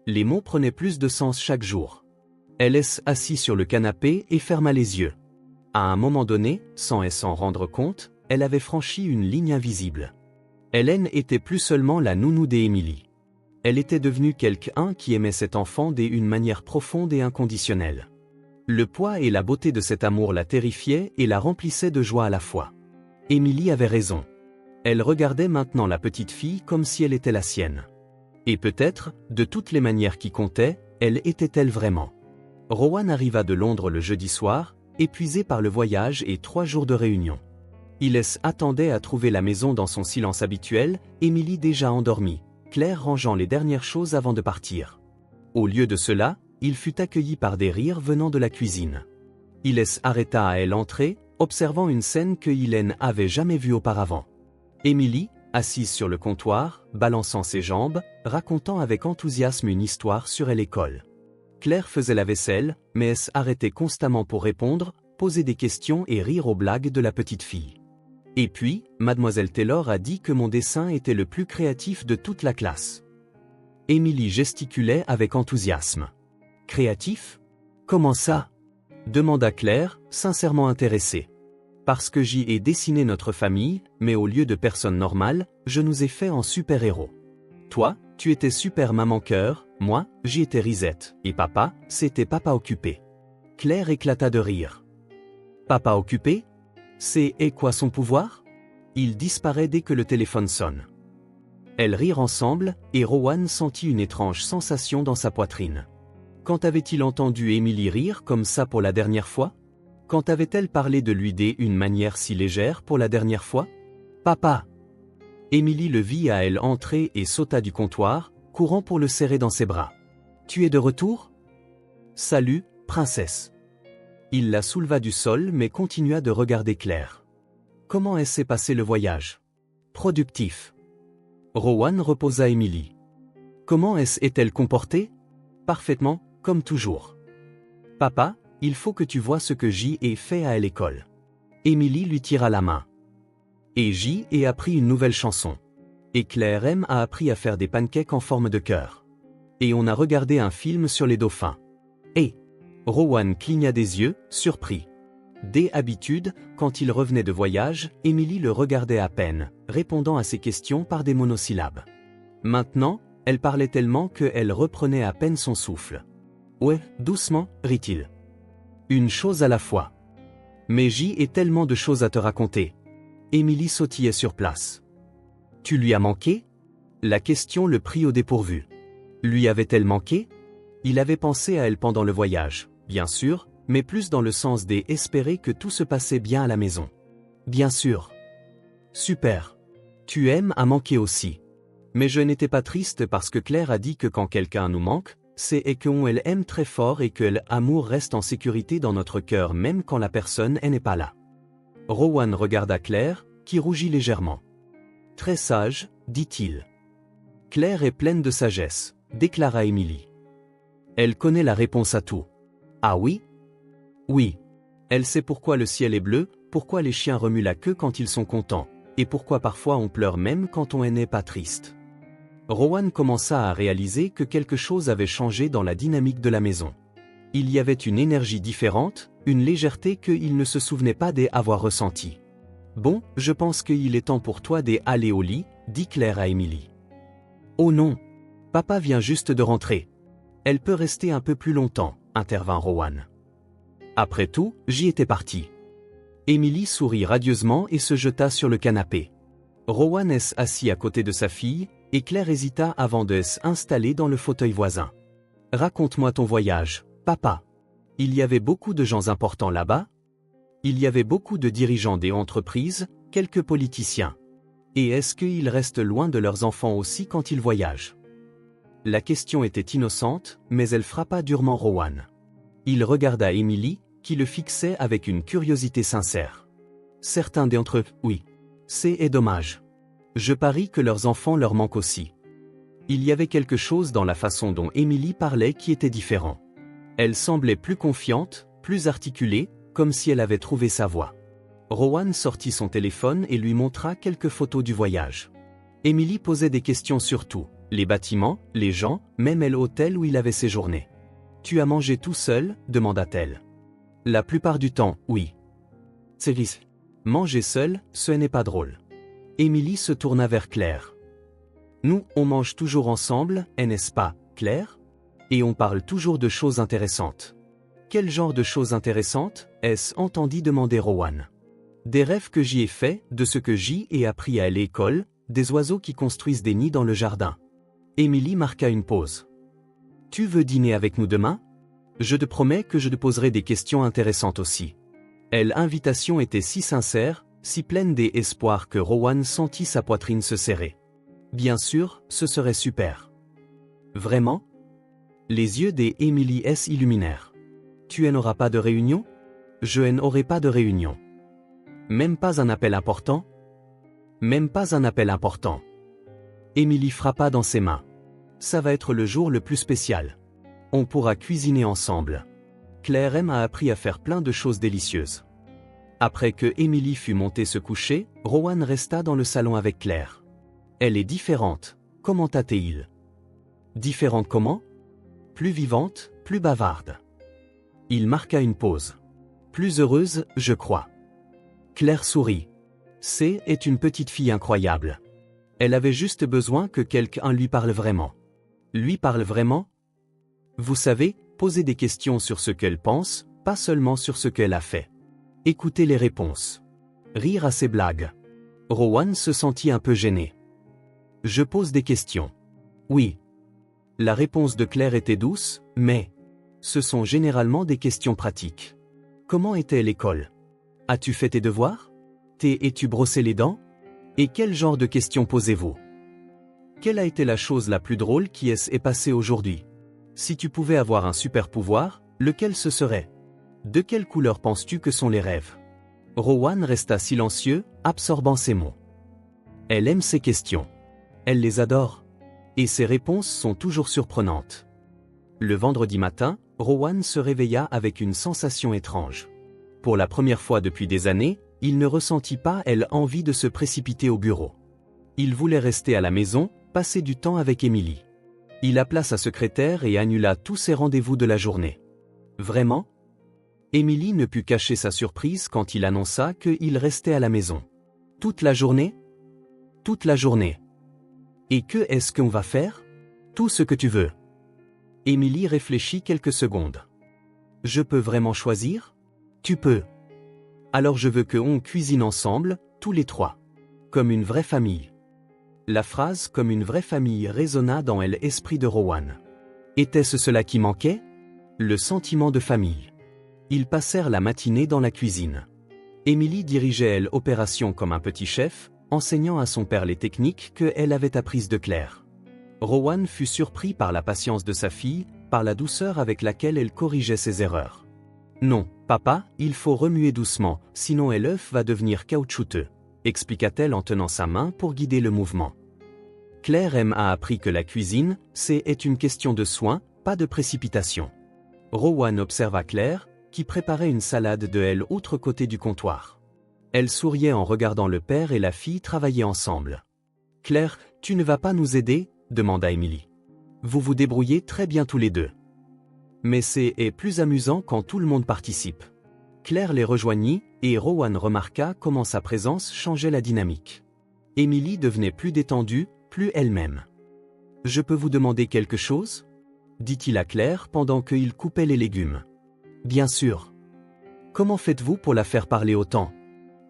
Les mots prenaient plus de sens chaque jour. Elle assise sur le canapé et ferma les yeux. À un moment donné, sans s'en rendre compte, elle avait franchi une ligne invisible. Hélène était plus seulement la nounou d'Émilie. Elle était devenue quelqu'un qui aimait cet enfant d'une manière profonde et inconditionnelle. Le poids et la beauté de cet amour la terrifiaient et la remplissaient de joie à la fois. Émilie avait raison. Elle regardait maintenant la petite fille comme si elle était la sienne. Et peut-être, de toutes les manières qui comptaient, elle était-elle vraiment. Rowan arriva de Londres le jeudi soir, épuisé par le voyage et 3 jours de réunion. Il attendait à trouver la maison dans son silence habituel, Émilie déjà endormie, Claire rangeant les dernières choses avant de partir. Au lieu de cela, il fut accueilli par des rires venant de la cuisine. Il arrêta à l'entrée, observant une scène qu'il n'avait jamais vue auparavant. Émilie, assise sur le comptoir, balançant ses jambes, racontant avec enthousiasme une histoire sur l'école. Claire faisait la vaisselle, mais s'arrêtait constamment pour répondre, poser des questions et rire aux blagues de la petite fille. Et puis, Mademoiselle Taylor a dit que mon dessin était le plus créatif de toute la classe. Émilie gesticulait avec enthousiasme. Créatif? Comment ça? Demanda Claire, sincèrement intéressée. Parce que j'y ai dessiné notre famille, mais au lieu de personnes normales, je nous ai fait en super-héros. Toi, tu étais super maman cœur, moi, j'y étais risette, et papa, c'était papa occupé. Claire éclata de rire. Papa occupé? Et quoi son pouvoir? Il disparaît dès que le téléphone sonne. Elles rirent ensemble, et Rowan sentit une étrange sensation dans sa poitrine. Quand avait-il entendu Émilie rire comme ça pour la dernière fois? Quand avait-elle parlé de lui d'une manière si légère pour la dernière fois? Papa! Émilie le vit à elle entrer et sauta du comptoir, courant pour le serrer dans ses bras. Tu es de retour? Salut, princesse. Il la souleva du sol mais continua de regarder Claire. Comment s'est passé le voyage? Productif. Rowan reposa Émilie. Comment est-elle comportée? Parfaitement, comme toujours. Papa, il faut que tu vois ce que J ai fait à l'école. Émilie lui tira la main. Et J ai appris une nouvelle chanson. Et Claire M a appris à faire des pancakes en forme de cœur. Et on a regardé un film sur les dauphins. Et Rowan cligna des yeux, surpris. Dès habitude, quand il revenait de voyage, Émilie le regardait à peine, répondant à ses questions par des monosyllabes. Maintenant, elle parlait tellement qu'elle reprenait à peine son souffle. Ouais, doucement, rit-il. Une chose à la fois. Mais J ai tellement de choses à te raconter. Émilie sautillait sur place. Tu lui as manqué? La question le prit au dépourvu. Lui avait-elle manqué? Il avait pensé à elle pendant le voyage, bien sûr, mais plus dans le sens d'espérer que tout se passait bien à la maison. Bien sûr. Super. Tu aimes à manquer aussi. Mais je n'étais pas triste parce que Claire a dit que quand quelqu'un nous manque, c'est qu'on l'aime très fort et que l'amour reste en sécurité dans notre cœur même quand la personne n'est pas là. Rowan regarda Claire, qui rougit légèrement. Très sage, dit-il. Claire est pleine de sagesse, déclara Émilie. Elle connaît la réponse à tout. Ah oui? Oui. Elle sait pourquoi le ciel est bleu, pourquoi les chiens remuent la queue quand ils sont contents, et pourquoi parfois on pleure même quand on n'est pas triste. Rowan commença à réaliser que quelque chose avait changé dans la dynamique de la maison. Il y avait une énergie différente, une légèreté qu'il ne se souvenait pas d'avoir ressentie. Bon, je pense qu'il est temps pour toi d'aller au lit, dit Claire à Émilie. Oh non! Papa vient juste de rentrer. Elle peut rester un peu plus longtemps, intervint Rowan. Après tout, j'y étais parti. Émilie sourit radieusement et se jeta sur le canapé. Rowan assis à côté de sa fille, et Claire hésita avant de s'installer dans le fauteuil voisin. Raconte-moi ton voyage, papa. Il y avait beaucoup de gens importants là-bas? Il y avait beaucoup de dirigeants des entreprises, quelques politiciens. Et est-ce qu'ils restent loin de leurs enfants aussi quand ils voyagent? La question était innocente, mais elle frappa durement Rowan. Il regarda Émilie, qui le fixait avec une curiosité sincère. Certains d'entre eux, oui. C'est dommage. Je parie que leurs enfants leur manquent aussi. Il y avait quelque chose dans la façon dont Émilie parlait qui était différent. Elle semblait plus confiante, plus articulée, comme si elle avait trouvé sa voix. Rowan sortit son téléphone et lui montra quelques photos du voyage. Émilie posait des questions sur tout, les bâtiments, les gens, même l'hôtel où il avait séjourné. « Tu as mangé tout seul ?» demanda-t-elle. « La plupart du temps, oui. » C'est lisse. Manger seul, ce n'est pas drôle. Émilie se tourna vers Claire. « Nous, on mange toujours ensemble, n'est-ce pas, Claire? Et on parle toujours de choses intéressantes. » Quel genre de choses intéressantes, est-ce entendit demander Rowan. Des rêves que j'y ai faits, de ce que j'y ai appris à l'école, des oiseaux qui construisent des nids dans le jardin. Émilie marqua une pause. Tu veux dîner avec nous demain? Je te promets que je te poserai des questions intéressantes aussi. L'invitation était si sincère, si pleine d'espoir que Rowan sentit sa poitrine se serrer. Bien sûr, ce serait super. Vraiment? Les yeux d'Émilie s'illuminèrent. Tu n'auras pas de réunion? Je n'aurai pas de réunion. Même pas un appel important? Même pas un appel important. Émilie frappa dans ses mains. Ça va être le jour le plus spécial. On pourra cuisiner ensemble. Claire M a appris à faire plein de choses délicieuses. Après que Émilie fut montée se coucher, Rowan resta dans le salon avec Claire. Elle est différente, commenta-t-il. Différente comment? Plus vivante, plus bavarde. Il marqua une pause. Plus heureuse, je crois. Claire sourit. C est une petite fille incroyable. Elle avait juste besoin que quelqu'un lui parle vraiment. Lui parle vraiment? Vous savez, poser des questions sur ce qu'elle pense, pas seulement sur ce qu'elle a fait. Écoutez les réponses. Rire à ses blagues. Rowan se sentit un peu gêné. Je pose des questions. Oui. La réponse de Claire était douce, mais ce sont généralement des questions pratiques. Comment était l'école? As-tu fait tes devoirs? T'es-tu brossé les dents? Et quel genre de questions posez-vous? Quelle a été la chose la plus drôle qui est passée aujourd'hui? Si tu pouvais avoir un super pouvoir, lequel ce serait? De quelle couleur penses-tu que sont les rêves? Rowan resta silencieux, absorbant ses mots. Elle aime ces questions. Elle les adore. Et ses réponses sont toujours surprenantes. Le vendredi matin, Rowan se réveilla avec une sensation étrange. Pour la première fois depuis des années, il ne ressentit pas envie de se précipiter au bureau. Il voulait rester à la maison, passer du temps avec Emily. Il appela sa secrétaire et annula tous ses rendez-vous de la journée. Vraiment? Emily ne put cacher sa surprise quand il annonça qu'il restait à la maison. Toute la journée? Toute la journée. Et que est-ce qu'on va faire? Tout ce que tu veux. Emily réfléchit quelques secondes. Je peux vraiment choisir? Tu peux. Alors je veux qu'on cuisine ensemble, tous les trois. Comme une vraie famille. La phrase « comme une vraie famille » résonna dans l'esprit de Rowan. Était-ce cela qui manquait? Le sentiment de famille. Ils passèrent la matinée dans la cuisine. Emily dirigeait l'opération comme un petit chef, enseignant à son père les techniques qu'elle avait apprises de Claire. Rowan fut surpris par la patience de sa fille, par la douceur avec laquelle elle corrigeait ses erreurs. Non, papa, il faut remuer doucement, sinon l'œuf va devenir caoutchouteux, expliqua-t-elle en tenant sa main pour guider le mouvement. Claire a appris que la cuisine, est une question de soin, pas de précipitation. Rowan observa Claire, qui préparait une salade de l'autre côté du comptoir. Elle souriait en regardant le père et la fille travailler ensemble. « Claire, tu ne vas pas nous aider ?» demanda Emily. « Vous vous débrouillez très bien tous les deux. Mais c'est plus amusant quand tout le monde participe. » Claire les rejoignit, et Rowan remarqua comment sa présence changeait la dynamique. Emily devenait plus détendue, plus elle-même. « Je peux vous demander quelque chose ?» dit-il à Claire pendant qu'il coupait les légumes. « Bien sûr. Comment faites-vous pour la faire parler autant? »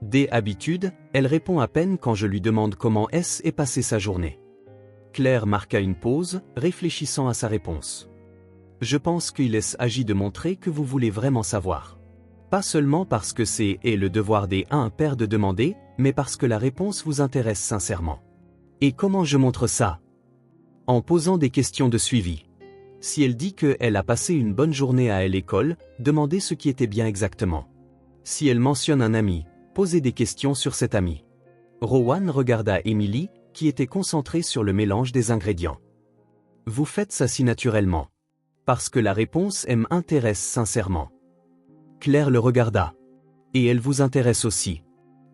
Des habitudes, elle répond à peine quand je lui demande comment est passée sa journée. Claire marqua une pause, réfléchissant à sa réponse. « Je pense qu'il s'agit de montrer que vous voulez vraiment savoir. Pas seulement parce que c'est le devoir d'un père de demander, mais parce que la réponse vous intéresse sincèrement. Et comment je montre ça? En posant des questions de suivi. Si elle dit qu'elle a passé une bonne journée à l'école, demandez ce qui était bien exactement. Si elle mentionne un ami, posez des questions sur cet ami. » Rowan regarda Emily, qui était concentrée sur le mélange des ingrédients. « Vous faites ça si naturellement. Parce que la réponse m'intéresse sincèrement. » Claire le regarda. « Et elle vous intéresse aussi.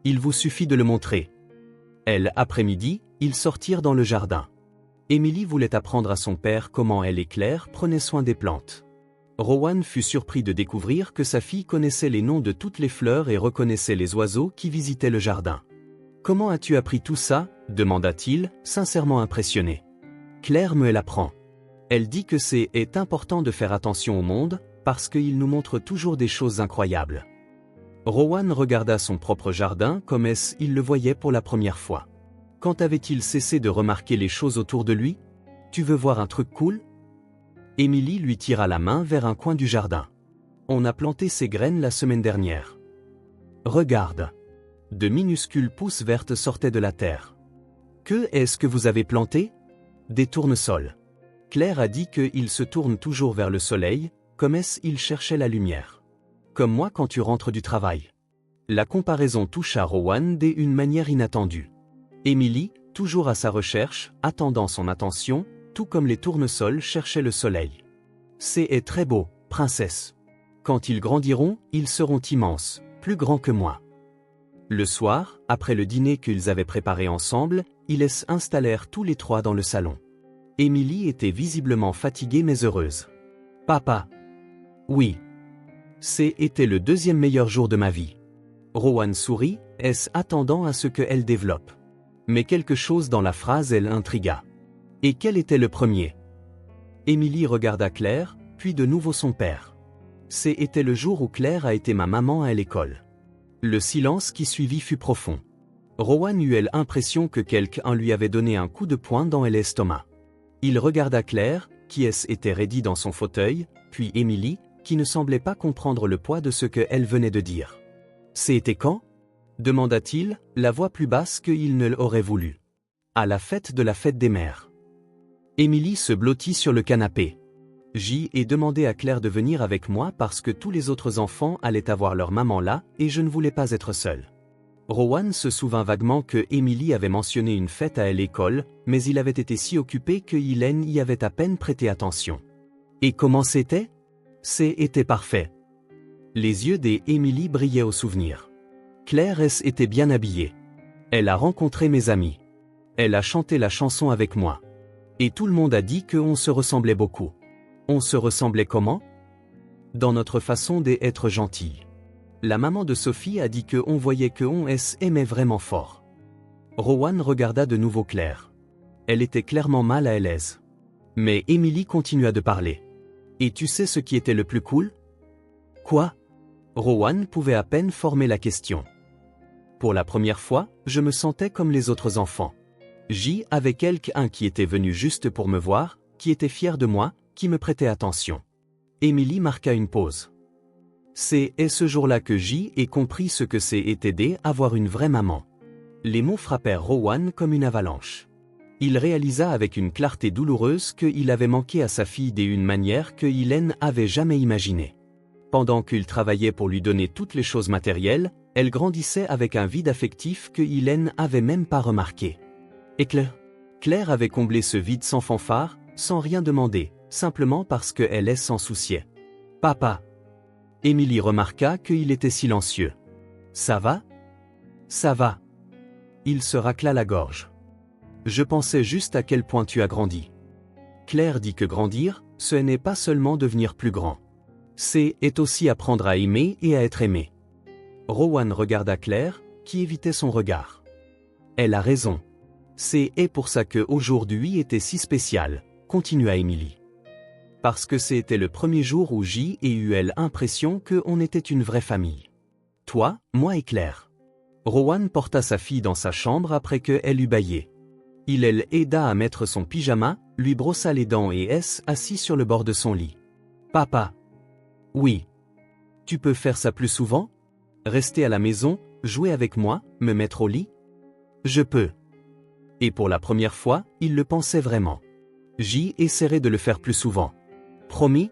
Il vous suffit de le montrer. » Après-midi, ils sortirent dans le jardin. Emily voulait apprendre à son père comment elle et Claire prenaient soin des plantes. Rowan fut surpris de découvrir que sa fille connaissait les noms de toutes les fleurs et reconnaissait les oiseaux qui visitaient le jardin. « Comment as-tu appris tout ça ?» demanda-t-il, sincèrement impressionné. « Claire me l'apprend. Elle dit que c'est important de faire attention au monde, parce qu'il nous montre toujours des choses incroyables. » Rowan regarda son propre jardin comme il le voyait pour la première fois. Quand avait-il cessé de remarquer les choses autour de lui? « Tu veux voir un truc cool ?» Emily lui tira la main vers un coin du jardin. « On a planté ces graines la semaine dernière. Regarde. » De minuscules pousses vertes sortaient de la terre. « Que est-ce que vous avez planté? » Des tournesols. Claire a dit qu'ils se tournent toujours vers le soleil, comme ils cherchaient la lumière. Comme moi quand tu rentres du travail. La comparaison toucha Rowan d'une manière inattendue. Emily, toujours à sa recherche, attendant son attention, tout comme les tournesols cherchaient le soleil. « C'est très beau, princesse. Quand ils grandiront, ils seront immenses, plus grands que moi. » Le soir, après le dîner qu'ils avaient préparé ensemble, ils s'installèrent tous les trois dans le salon. Émilie était visiblement fatiguée mais heureuse. Papa. Oui. C'était le deuxième meilleur jour de ma vie. Rowan sourit, attendant à ce qu'elle développe. Mais quelque chose dans la phrase l'intrigua. Et quel était le premier? Émilie regarda Claire, puis de nouveau son père. C'était le jour où Claire a été ma maman à l'école. Le silence qui suivit fut profond. Rowan eut l'impression que quelqu'un lui avait donné un coup de poing dans l'estomac. Il regarda Claire, qui était raidie dans son fauteuil, puis Émilie, qui ne semblait pas comprendre le poids de ce qu'elle venait de dire. C'était quand? Demanda-t-il, la voix plus basse qu'il ne l'aurait voulu. À la fête des mères. Émilie se blottit sur le canapé. J'ai demandé à Claire de venir avec moi parce que tous les autres enfants allaient avoir leur maman là et je ne voulais pas être seule. Rowan se souvint vaguement que Émilie avait mentionné une fête à l'école, mais il avait été si occupé que Hélène y avait à peine prêté attention. Et comment c'était? C'était parfait. Les yeux d'Émilie brillaient au souvenir. Claire était bien habillée. Elle a rencontré mes amis. Elle a chanté la chanson avec moi. Et tout le monde a dit qu'on se ressemblait beaucoup. On se ressemblait comment? Dans notre façon d'être gentille. La maman de Sophie a dit qu'on voyait qu'on s'aimait vraiment fort. Rowan regarda de nouveau Claire. Elle était clairement mal à l'aise. Mais Émilie continua de parler. Et tu sais ce qui était le plus cool? Quoi? Rowan pouvait à peine former la question. Pour la première fois, je me sentais comme les autres enfants. Avec quelqu'un qui était venu juste pour me voir, qui était fier de moi, qui me prêtait attention. Émilie marqua une pause. C'est ce jour-là que j'ai compris ce que c'était d'avoir une vraie maman. Les mots frappèrent Rowan comme une avalanche. Il réalisa avec une clarté douloureuse qu'il avait manqué à sa fille d'une manière que Hélène avait jamais imaginée. Pendant qu'il travaillait pour lui donner toutes les choses matérielles, elle grandissait avec un vide affectif que Hélène avait même pas remarqué. Et Claire avait comblé ce vide sans fanfare, sans rien demander, simplement parce qu'elle s'en souciait. Papa. Émilie remarqua qu'il était silencieux. Ça va? Ça va. Il se racla la gorge. Je pensais juste à quel point tu as grandi. Claire dit que grandir, ce n'est pas seulement devenir plus grand. C'est aussi apprendre à aimer et à être aimé. Rowan regarda Claire, qui évitait son regard. Elle a raison. C'est pour ça que aujourd'hui était si spécial, continua Émilie. Parce que c'était le premier jour où j'ai eu l'impression qu'on était une vraie famille. Toi, moi et Claire. Rowan porta sa fille dans sa chambre après qu'elle eut bâillé. Il aida à mettre son pyjama, lui brossa les dents et assis sur le bord de son lit. Papa. Oui. Tu peux faire ça plus souvent? Rester à la maison, jouer avec moi, me mettre au lit? Je peux. Et pour la première fois, il le pensait vraiment. Essaierai de le faire plus souvent. Promis?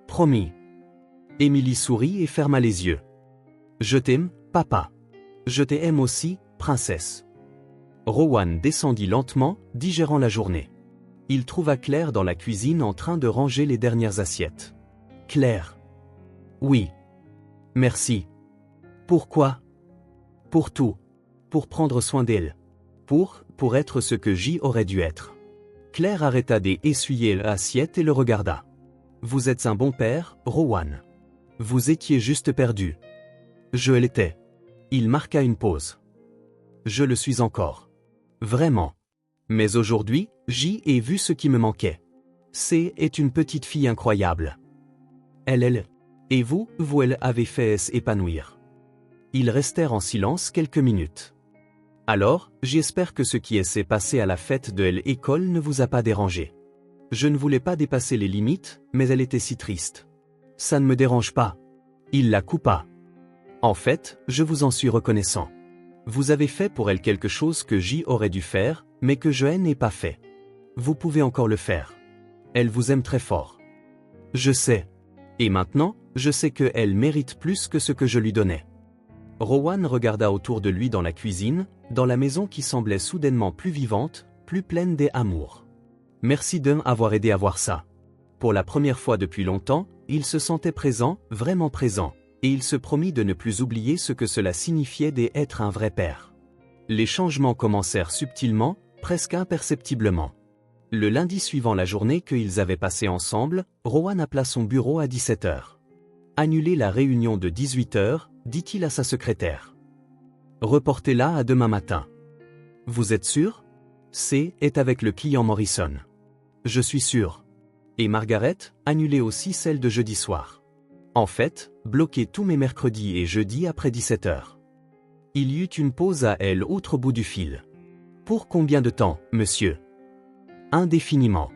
Promis. Émilie sourit et ferma les yeux. Je t'aime, papa. Je t'aime aussi, princesse. Rowan descendit lentement, digérant la journée. Il trouva Claire dans la cuisine en train de ranger les dernières assiettes. Claire. Oui. Merci. Pourquoi? Pour tout. Pour prendre soin d'elle. Pour être ce que aurait dû être. Claire arrêta d'essuyer l'assiette et le regarda. Vous êtes un bon père, Rowan. Vous étiez juste perdu. Je l'étais. Il marqua une pause. Je le suis encore. Vraiment. Mais aujourd'hui, j'ai vu ce qui me manquait. C'est une petite fille incroyable. Elle. Et vous avez fait s'épanouir. Ils restèrent en silence quelques minutes. Alors, j'espère que ce qui s'est passé à la fête de l'école ne vous a pas dérangé. Je ne voulais pas dépasser les limites, mais elle était si triste. Ça ne me dérange pas. Il la coupa. En fait, je vous en suis reconnaissant. Vous avez fait pour elle quelque chose que j'aurais dû faire, mais que je n'ai pas fait. Vous pouvez encore le faire. Elle vous aime très fort. Je sais. Et maintenant, je sais qu'elle mérite plus que ce que je lui donnais. Rowan regarda autour de lui dans la cuisine, dans la maison qui semblait soudainement plus vivante, plus pleine d'amour. Merci d'avoir aidé à voir ça. Pour la première fois depuis longtemps, il se sentait présent, vraiment présent, et il se promit de ne plus oublier ce que cela signifiait d'être un vrai père. Les changements commencèrent subtilement, presque imperceptiblement. Le lundi suivant la journée qu'ils avaient passée ensemble, Rowan appela son bureau à 17 h. Annulez la réunion de 18 h, dit-il à sa secrétaire. Reportez-la à demain matin. Vous êtes sûr? C est avec le client Morrison. Je suis sûr. Et Margaret, annulez aussi celle de jeudi soir. En fait, bloquez tous mes mercredis et jeudis après 17 h. Il y eut une pause à l'autre bout du fil. Pour combien de temps, monsieur? Indéfiniment.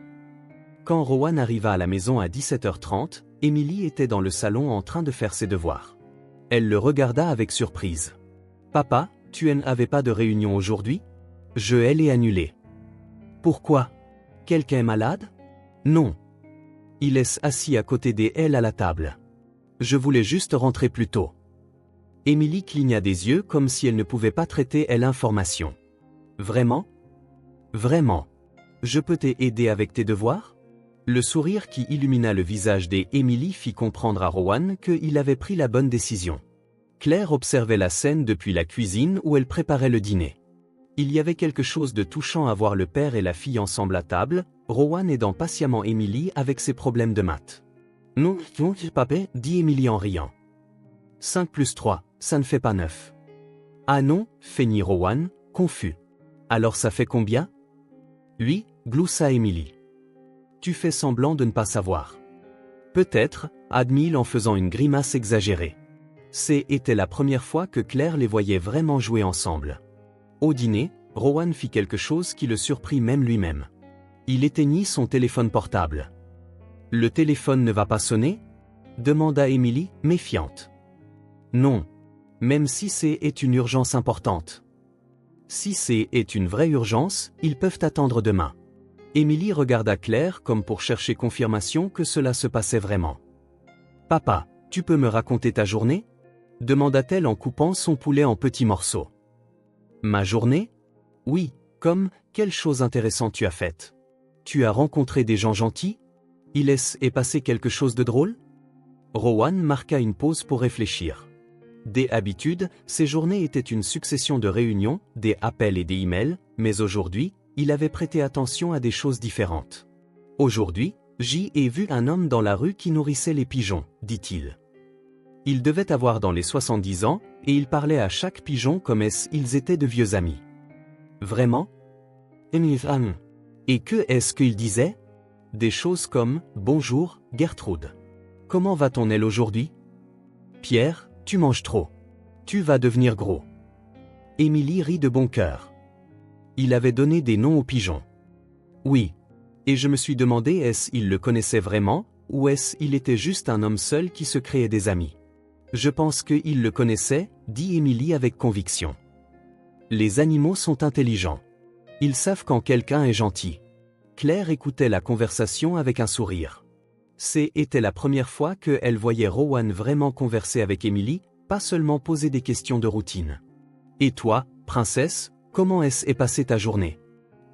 Quand Rowan arriva à la maison à 17 h 30, Emily était dans le salon en train de faire ses devoirs. Elle le regarda avec surprise. Papa, tu n'avais pas de réunion aujourd'hui? Je l'ai annulée. Pourquoi? Quelqu'un est malade? Non. Il est assis à côté d'elle à la table. Je voulais juste rentrer plus tôt. Emily cligna des yeux comme si elle ne pouvait pas traiter l'information. Vraiment? Vraiment. Je peux t'aider avec tes devoirs? Le sourire qui illumina le visage d'Emily fit comprendre à Rowan qu'il avait pris la bonne décision. Claire observait la scène depuis la cuisine où elle préparait le dîner. Il y avait quelque chose de touchant à voir le père et la fille ensemble à table, Rowan aidant patiemment Emily avec ses problèmes de maths. Non, papa, dit Emily en riant. 5 plus 3, ça ne fait pas 9. Ah non, feignit Rowan, confus. Alors ça fait combien? 8, gloussa Emily. Tu fais semblant de ne pas savoir. Peut-être, admit-il en faisant une grimace exagérée. C'était la première fois que Claire les voyait vraiment jouer ensemble. Au dîner, Rowan fit quelque chose qui le surprit même lui-même. Il éteignit son téléphone portable. Le téléphone ne va pas sonner? Demanda Emily, méfiante. Non. Même si c'est une urgence importante. Si c'est une vraie urgence, ils peuvent attendre demain. Emily regarda Claire comme pour chercher confirmation que cela se passait vraiment. Papa, tu peux me raconter ta journée? Demanda-t-elle en coupant son poulet en petits morceaux. Ma journée? Oui, comme, quelle chose intéressante tu as faite? Tu as rencontré des gens gentils? Il est passé quelque chose de drôle? Rowan marqua une pause pour réfléchir. D'habitude, ces journées étaient une succession de réunions, des appels et des emails, mais aujourd'hui, il avait prêté attention à des choses différentes. Aujourd'hui, j'y ai vu un homme dans la rue qui nourrissait les pigeons, dit-il. Il devait avoir dans les 70 ans, et il parlait à chaque pigeon comme s'ils étaient de vieux amis. Vraiment? Et que est-ce qu'il disait? Des choses comme « Bonjour, Gertrude. Comment va ton aile aujourd'hui? Pierre, tu manges trop. Tu vas devenir gros. » Émilie rit de bon cœur. Il avait donné des noms aux pigeons. Oui. Et je me suis demandé est-ce qu'il le connaissait vraiment, ou est-ce qu'il était juste un homme seul qui se créait des amis? Je pense qu'il le connaissait, dit Émilie avec conviction. Les animaux sont intelligents. Ils savent quand quelqu'un est gentil. Claire écoutait la conversation avec un sourire. C'était la première fois qu'elle voyait Rowan vraiment converser avec Émilie, pas seulement poser des questions de routine. Et toi, princesse, comment est passée ta journée?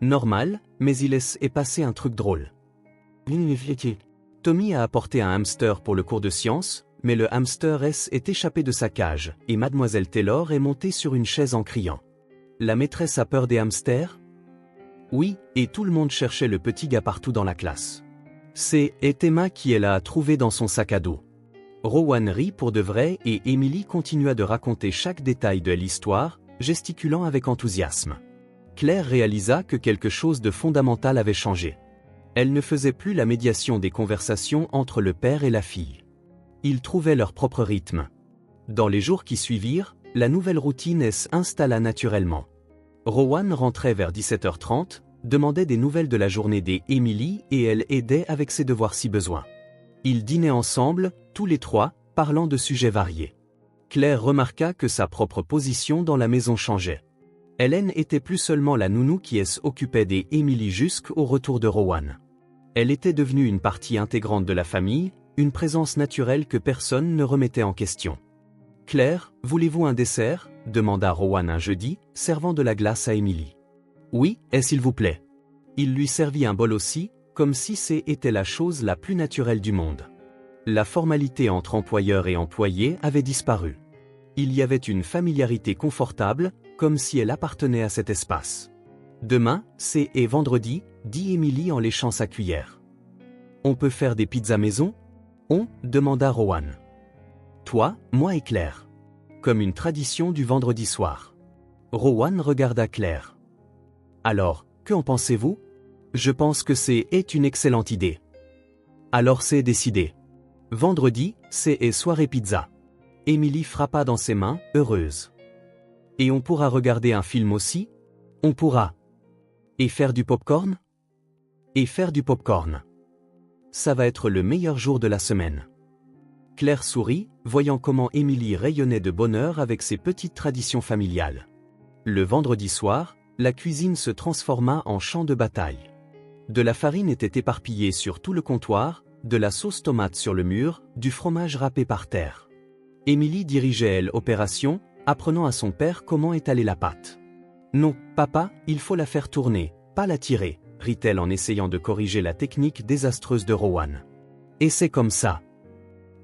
Normal, mais il est passé un truc drôle. Tommy a apporté un hamster pour le cours de sciences, mais le hamster est échappé de sa cage, et Mademoiselle Taylor est montée sur une chaise en criant. La maîtresse a peur des hamsters? Oui, et tout le monde cherchait le petit gars partout dans la classe. C'est Emma qui l'a trouvé dans son sac à dos. Rowan rit pour de vrai et Emily continua de raconter chaque détail de l'histoire, gesticulant avec enthousiasme. Claire réalisa que quelque chose de fondamental avait changé. Elle ne faisait plus la médiation des conversations entre le père et la fille. Ils trouvaient leur propre rythme. Dans les jours qui suivirent, la nouvelle routine s'installa naturellement. Rowan rentrait vers 17 h 30, demandait des nouvelles de la journée d'Emily et elle aidait avec ses devoirs si besoin. Ils dînaient ensemble, tous les trois, parlant de sujets variés. Claire remarqua que sa propre position dans la maison changeait. Hélène était plus seulement la nounou qui s'occupait d'Emily jusqu'au retour de Rowan. Elle était devenue une partie intégrante de la famille, une présence naturelle que personne ne remettait en question. « Claire, voulez-vous un dessert ?» demanda Rowan un jeudi, servant de la glace à Emily. « Oui, s'il vous plaît. » Il lui servit un bol aussi, comme si c'était la chose la plus naturelle du monde. La formalité entre employeur et employé avait disparu. Il y avait une familiarité confortable, comme si elle appartenait à cet espace. « Demain, c'est vendredi, dit Émilie en léchant sa cuillère. On peut faire des pizzas maison? On, demanda Rowan. Toi, moi et Claire. Comme une tradition du vendredi soir. Rowan regarda Claire. Alors, que en pensez-vous? Je pense que est une excellente idée. Alors c'est décidé. Vendredi, c'est soirée pizza. Émilie frappa dans ses mains, heureuse. Et on pourra regarder un film aussi? On pourra. Et faire du popcorn? Et faire du popcorn. Ça va être le meilleur jour de la semaine. Claire sourit, voyant comment Émilie rayonnait de bonheur avec ses petites traditions familiales. Le vendredi soir, la cuisine se transforma en champ de bataille. De la farine était éparpillée sur tout le comptoir, de la sauce tomate sur le mur, du fromage râpé par terre. Émilie dirigeait l'opération, apprenant à son père comment étaler la pâte. « Non, papa, il faut la faire tourner, pas la tirer », rit-elle en essayant de corriger la technique désastreuse de Rowan. « Et c'est comme ça. »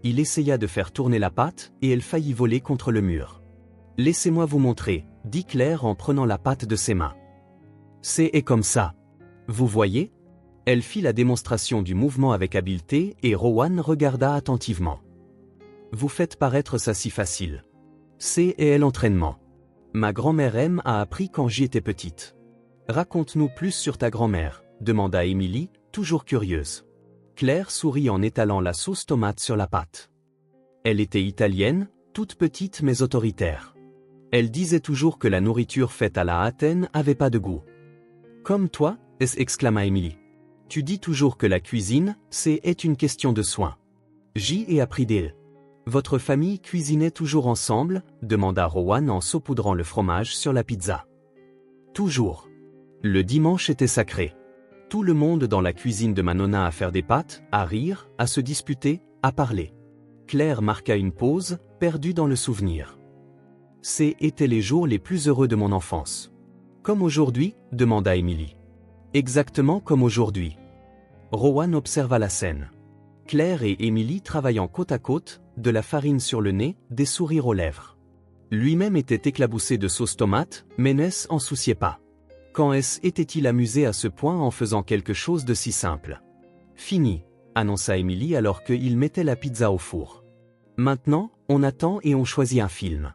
Il essaya de faire tourner la pâte, et elle faillit voler contre le mur. « Laissez-moi vous montrer », dit Claire en prenant la pâte de ses mains. « C'est comme ça. Vous voyez ?» Elle fit la démonstration du mouvement avec habileté et Rowan regarda attentivement. « Vous faites paraître ça si facile. C'est l'entraînement. Ma grand-mère a appris quand j'y étais petite. Raconte-nous plus sur ta grand-mère, demanda Émilie, toujours curieuse. Claire sourit en étalant la sauce tomate sur la pâte. Elle était italienne, toute petite mais autoritaire. Elle disait toujours que la nourriture faite à la hâtaine avait pas de goût. Comme toi, exclama Émilie. Tu dis toujours que la cuisine, est une question de soin. J'y ai appris d'elle. Votre famille cuisinait toujours ensemble, demanda Rowan en saupoudrant le fromage sur la pizza. Toujours. Le dimanche était sacré. Tout le monde dans la cuisine de Manona à faire des pâtes, à rire, à se disputer, à parler. Claire marqua une pause, perdue dans le souvenir. Étaient les jours les plus heureux de mon enfance. Comme aujourd'hui, demanda Émilie. Exactement comme aujourd'hui. Rowan observa la scène. Claire et Émilie travaillant côte à côte, de la farine sur le nez, des sourires aux lèvres. Lui-même était éclaboussé de sauce tomate, mais ne s'en souciait pas. Quand était-il amusé à ce point en faisant quelque chose de si simple? Fini, annonça Émilie alors qu'il mettait la pizza au four. Maintenant, on attend et on choisit un film.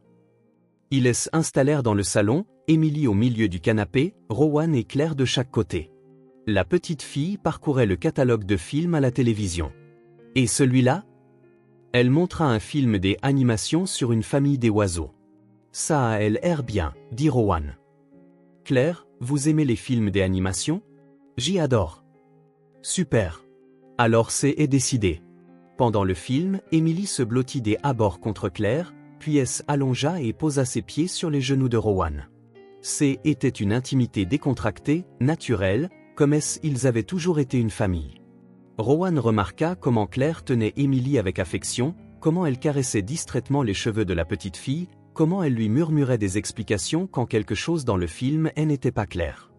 Ils s'installèrent dans le salon, Émilie au milieu du canapé, Rowan et Claire de chaque côté. La petite fille parcourait le catalogue de films à la télévision. Et celui-là? Elle montra un film des animations sur une famille des oiseaux. Ça a l'air bien, dit Rowan. Claire, vous aimez les films des animations? J'y adore. Super. Alors est décidé. Pendant le film, Émilie se blottit des abords contre Claire, puis allongea et posa ses pieds sur les genoux de Rowan. Était une intimité décontractée, naturelle, comme ils avaient toujours été une famille. Rowan remarqua comment Claire tenait Émilie avec affection, comment elle caressait distraitement les cheveux de la petite fille, comment elle lui murmurait des explications quand quelque chose dans le film n'était pas clair.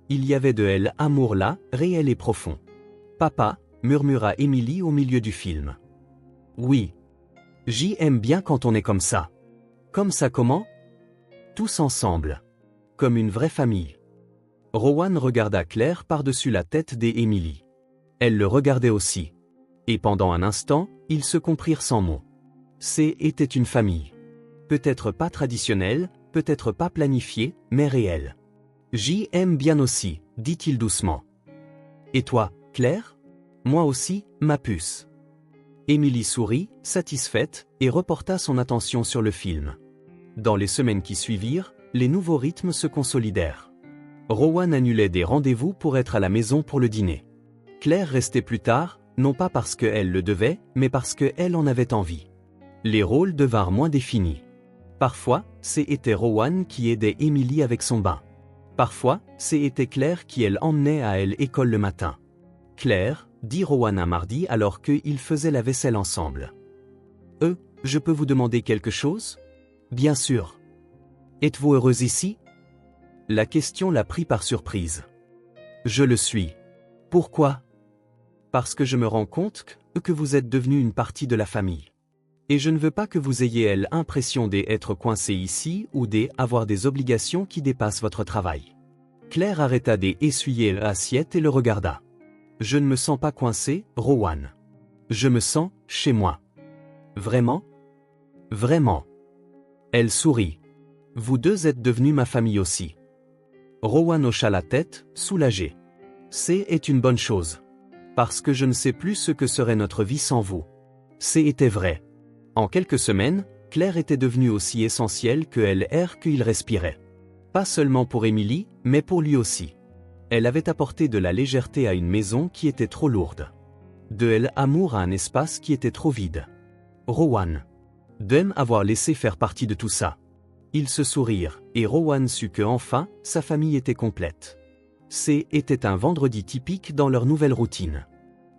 Il y avait de l'amour là, réel et profond. « Papa », murmura Émilie au milieu du film. « Oui. J'y aime bien quand on est comme ça. » Comme ça comment? Tous ensemble. Comme une vraie famille. Rowan regarda Claire par-dessus la tête d'Émilie. Elle le regardait aussi. Et pendant un instant, ils se comprirent sans mots. Était une famille. Peut-être pas traditionnelle, peut-être pas planifiée, mais réelle. J'y aime bien aussi, dit-il doucement. Et toi, Claire? Moi aussi, ma puce. Émilie sourit, satisfaite, et reporta son attention sur le film. Dans les semaines qui suivirent, les nouveaux rythmes se consolidèrent. Rowan annulait des rendez-vous pour être à la maison pour le dîner. Claire restait plus tard, non pas parce qu'elle le devait, mais parce qu'elle en avait envie. Les rôles devinrent moins définis. Parfois, c'était Rowan qui aidait Émilie avec son bain. Parfois, c'était Claire qui emmenait à l'école le matin. Claire, dit Rowan un mardi alors qu'ils faisaient la vaisselle ensemble. Je peux vous demander quelque chose? Bien sûr. Êtes-vous heureuse ici? La question la prit par surprise. Je le suis. Pourquoi? Parce que je me rends compte que vous êtes devenu une partie de la famille. Et je ne veux pas que vous ayez l'impression d'être coincé ici ou d'avoir des obligations qui dépassent votre travail. Claire arrêta d'essuyer l'assiette et le regarda. Je ne me sens pas coincé, Rowan. Je me sens chez moi. Vraiment? Vraiment. Elle sourit. Vous deux êtes devenus ma famille aussi. Rowan hocha la tête, soulagé. C'est une bonne chose. Parce que je ne sais plus ce que serait notre vie sans vous. C'était vrai. En quelques semaines, Claire était devenue aussi essentielle que l'air qu'il respirait. Pas seulement pour Emily, mais pour lui aussi. Elle avait apporté de la légèreté à une maison qui était trop lourde. De l'amour à un espace qui était trop vide. Rowan. D'aime avoir laissé faire partie de tout ça. Ils se sourirent, et Rowan sut que enfin, sa famille était complète. C'était un vendredi typique dans leur nouvelle routine.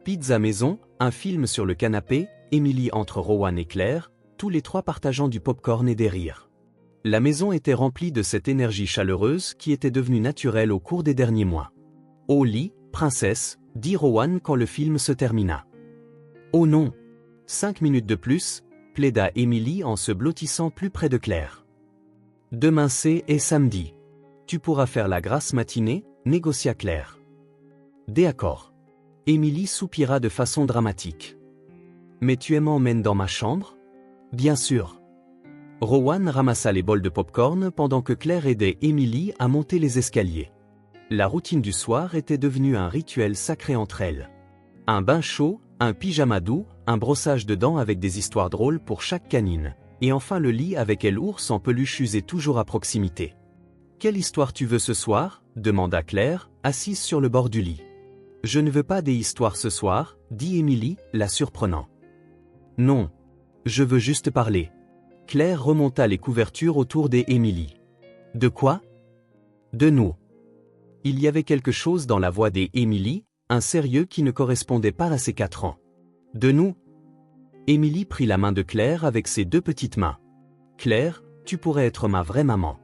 Pizza maison, un film sur le canapé, Emily entre Rowan et Claire, tous les trois partageant du popcorn et des rires. La maison était remplie de cette énergie chaleureuse qui était devenue naturelle au cours des derniers mois. « Au lit, princesse », dit Rowan quand le film se termina. « Oh non !» 5 minutes de plus, plaida Emily en se blottissant plus près de Claire. « Demain c'est samedi. Tu pourras faire la grasse matinée », négocià Claire. « D'accord. » Emily soupira de façon dramatique. « Mais tu m'emmènes dans ma chambre ? » « Bien sûr. » Rowan ramassa les bols de popcorn pendant que Claire aidait Emily à monter les escaliers. La routine du soir était devenue un rituel sacré entre elles. Un bain chaud, un pyjama doux, un brossage de dents avec des histoires drôles pour chaque canine, et enfin le lit avec l'ours en peluche usé toujours à proximité. « Quelle histoire tu veux ce soir ?» demanda Claire, assise sur le bord du lit. « Je ne veux pas des histoires ce soir, » dit Emily, la surprenant. « Non. Je veux juste parler. » Claire remonta les couvertures autour d'Emily. « De quoi ? » ?»« De nous. » Il y avait quelque chose dans la voix d'Emily, un sérieux qui ne correspondait pas à ses 4 ans. « De nous ?» Emily prit la main de Claire avec ses 2 petites mains. « Claire, tu pourrais être ma vraie maman. »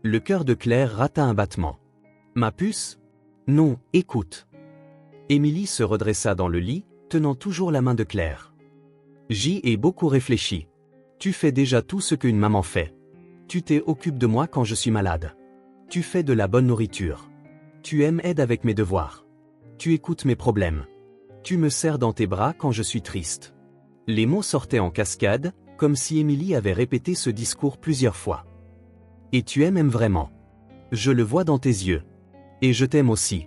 Le cœur de Claire rata un battement. « Ma puce ? Non, écoute. » Emily se redressa dans le lit, tenant toujours la main de Claire. J'y ai beaucoup réfléchi. Tu fais déjà tout ce qu'une maman fait. Tu t'occupes de moi quand je suis malade. Tu fais de la bonne nourriture. Tu aides avec mes devoirs. Tu écoutes mes problèmes. Tu me serres dans tes bras quand je suis triste. Les mots sortaient en cascade, comme si Emily avait répété ce discours plusieurs fois. Et tu m'aimes vraiment. Je le vois dans tes yeux. Et je t'aime aussi.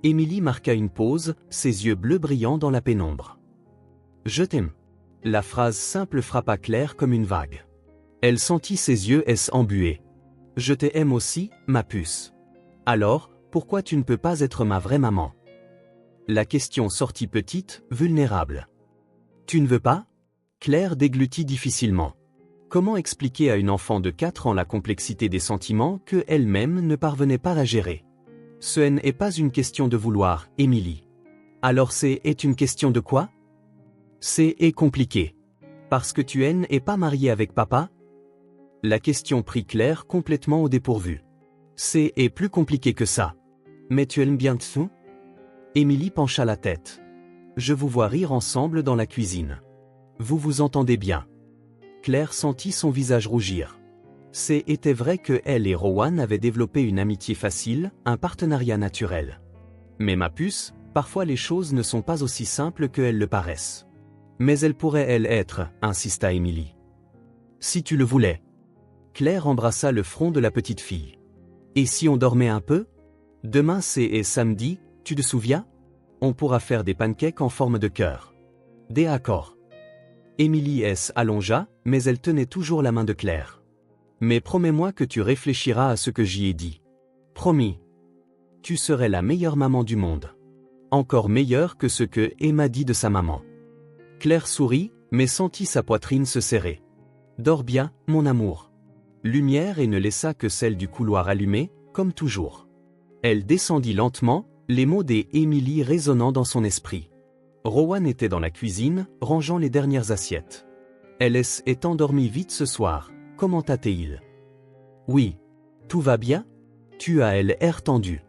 Emily marqua une pause, ses yeux bleus brillant dans la pénombre. Je t'aime. La phrase simple frappa Claire comme une vague. Elle sentit ses yeux embués. Je t'aime aussi, ma puce. Alors, pourquoi tu ne peux pas être ma vraie maman ? La question sortit petite, vulnérable. Tu ne veux pas ? Claire déglutit difficilement. Comment expliquer à une enfant de 4 ans la complexité des sentiments que elle-même ne parvenait pas à gérer ? Ce n'est pas une question de vouloir, Emily. Alors est une question de quoi ? C'est compliqué. Parce que tu n'es pas mariée avec papa ? La question prit Claire complètement au dépourvu. C'est plus compliqué que ça. Mais tu aimes bien tout ? Emily pencha la tête. Je vous vois rire ensemble dans la cuisine. Vous vous entendez bien. Claire sentit son visage rougir. C'était vrai que elle et Rowan avaient développé une amitié facile, un partenariat naturel. Mais ma puce, parfois les choses ne sont pas aussi simples qu'elles le paraissent. Mais elles pourraient être, insista Emily. Si tu le voulais. Claire embrassa le front de la petite fille. Et si on dormait un peu ? Demain c'est samedi, tu te souviens ? On pourra faire des pancakes en forme de cœur. D'accord. Emily allongea, mais elle tenait toujours la main de Claire. Mais promets-moi que tu réfléchiras à ce que j'y ai dit. Promis. Tu serais la meilleure maman du monde. Encore meilleure que ce que Emma dit de sa maman. Claire sourit, mais sentit sa poitrine se serrer. Dors bien, mon amour. Lumière et ne laissa que celle du couloir allumée, comme toujours. Elle descendit lentement, les mots d'Emily résonnant dans son esprit. Rowan était dans la cuisine, rangeant les dernières assiettes. Elle est endormie vite ce soir, commenta-t-il. Oui. Tout va bien ? Tu as l'air tendu.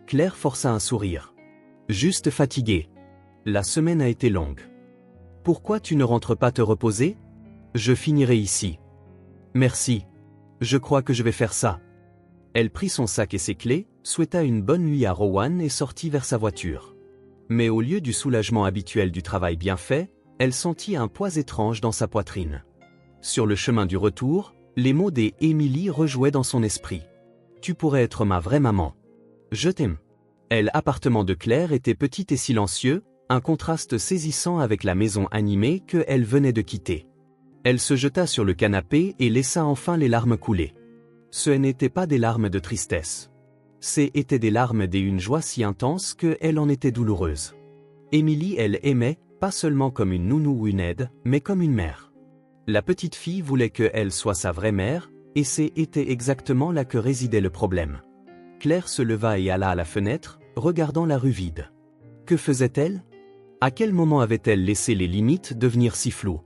Claire força un sourire. Juste fatiguée. La semaine a été longue. Pourquoi tu ne rentres pas te reposer ? Je finirai ici. Merci. Je crois que je vais faire ça. Elle prit son sac et ses clés, souhaita une bonne nuit à Rowan et sortit vers sa voiture. Mais au lieu du soulagement habituel du travail bien fait, elle sentit un poids étrange dans sa poitrine. Sur le chemin du retour, les mots d'Emily rejouaient dans son esprit. « Tu pourrais être ma vraie maman. Je t'aime. » L'appartement de Claire était petit et silencieux, un contraste saisissant avec la maison animée qu'elle venait de quitter. Elle se jeta sur le canapé et laissa enfin les larmes couler. Ce n'étaient pas des larmes de tristesse. C'étaient des larmes d'une joie si intense qu'elle en était douloureuse. Emily, elle aimait, pas seulement comme une nounou ou une aide, mais comme une mère. La petite fille voulait qu'elle soit sa vraie mère, et c'était exactement là que résidait le problème. Claire se leva et alla à la fenêtre, regardant la rue vide. Que faisait-elle? À quel moment avait-elle laissé les limites devenir si floues?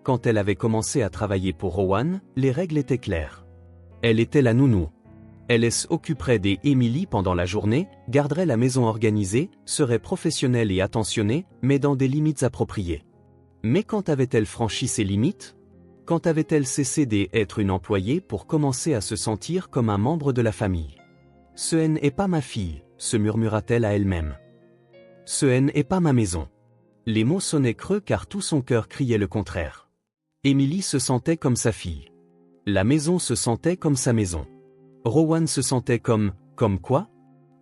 Quand elle avait commencé à travailler pour Rowan, les règles étaient claires. Elle était la nounou. Elle s'occuperait d'Emily pendant la journée, garderait la maison organisée, serait professionnelle et attentionnée, mais dans des limites appropriées. Mais quand avait-elle franchi ces limites? Quand avait-elle cessé d'être une employée pour commencer à se sentir comme un membre de la famille? Ce n'est pas ma fille, se murmura-t-elle à elle-même. Ce n'est pas ma maison. Les mots sonnaient creux car tout son cœur criait le contraire. Emily se sentait comme sa fille. La maison se sentait comme sa maison. Rowan se sentait comme quoi?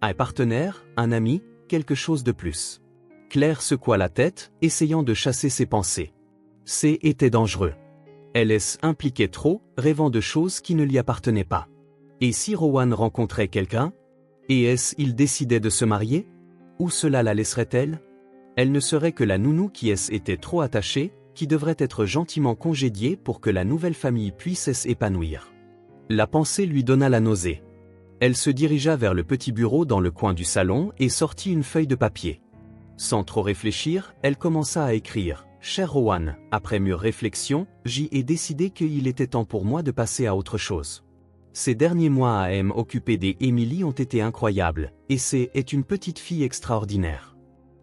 Un partenaire, un ami, quelque chose de plus. Claire secoua la tête, essayant de chasser ses pensées. C'était dangereux. Elle s'impliquait trop, rêvant de choses qui ne lui appartenaient pas. Et si Rowan rencontrait quelqu'un? Et il décidait de se marier? Où cela la laisserait-elle? Elle ne serait que la nounou qui était trop attachée, qui devrait être gentiment congédiée pour que la nouvelle famille puisse s'épanouir. La pensée lui donna la nausée. Elle se dirigea vers le petit bureau dans le coin du salon et sortit une feuille de papier. Sans trop réfléchir, elle commença à écrire. « Cher Rowan, après mûre réflexion, j'y ai décidé qu'il était temps pour moi de passer à autre chose. Ces derniers mois à m'occuper d'Emily ont été incroyables, et c'est une petite fille extraordinaire.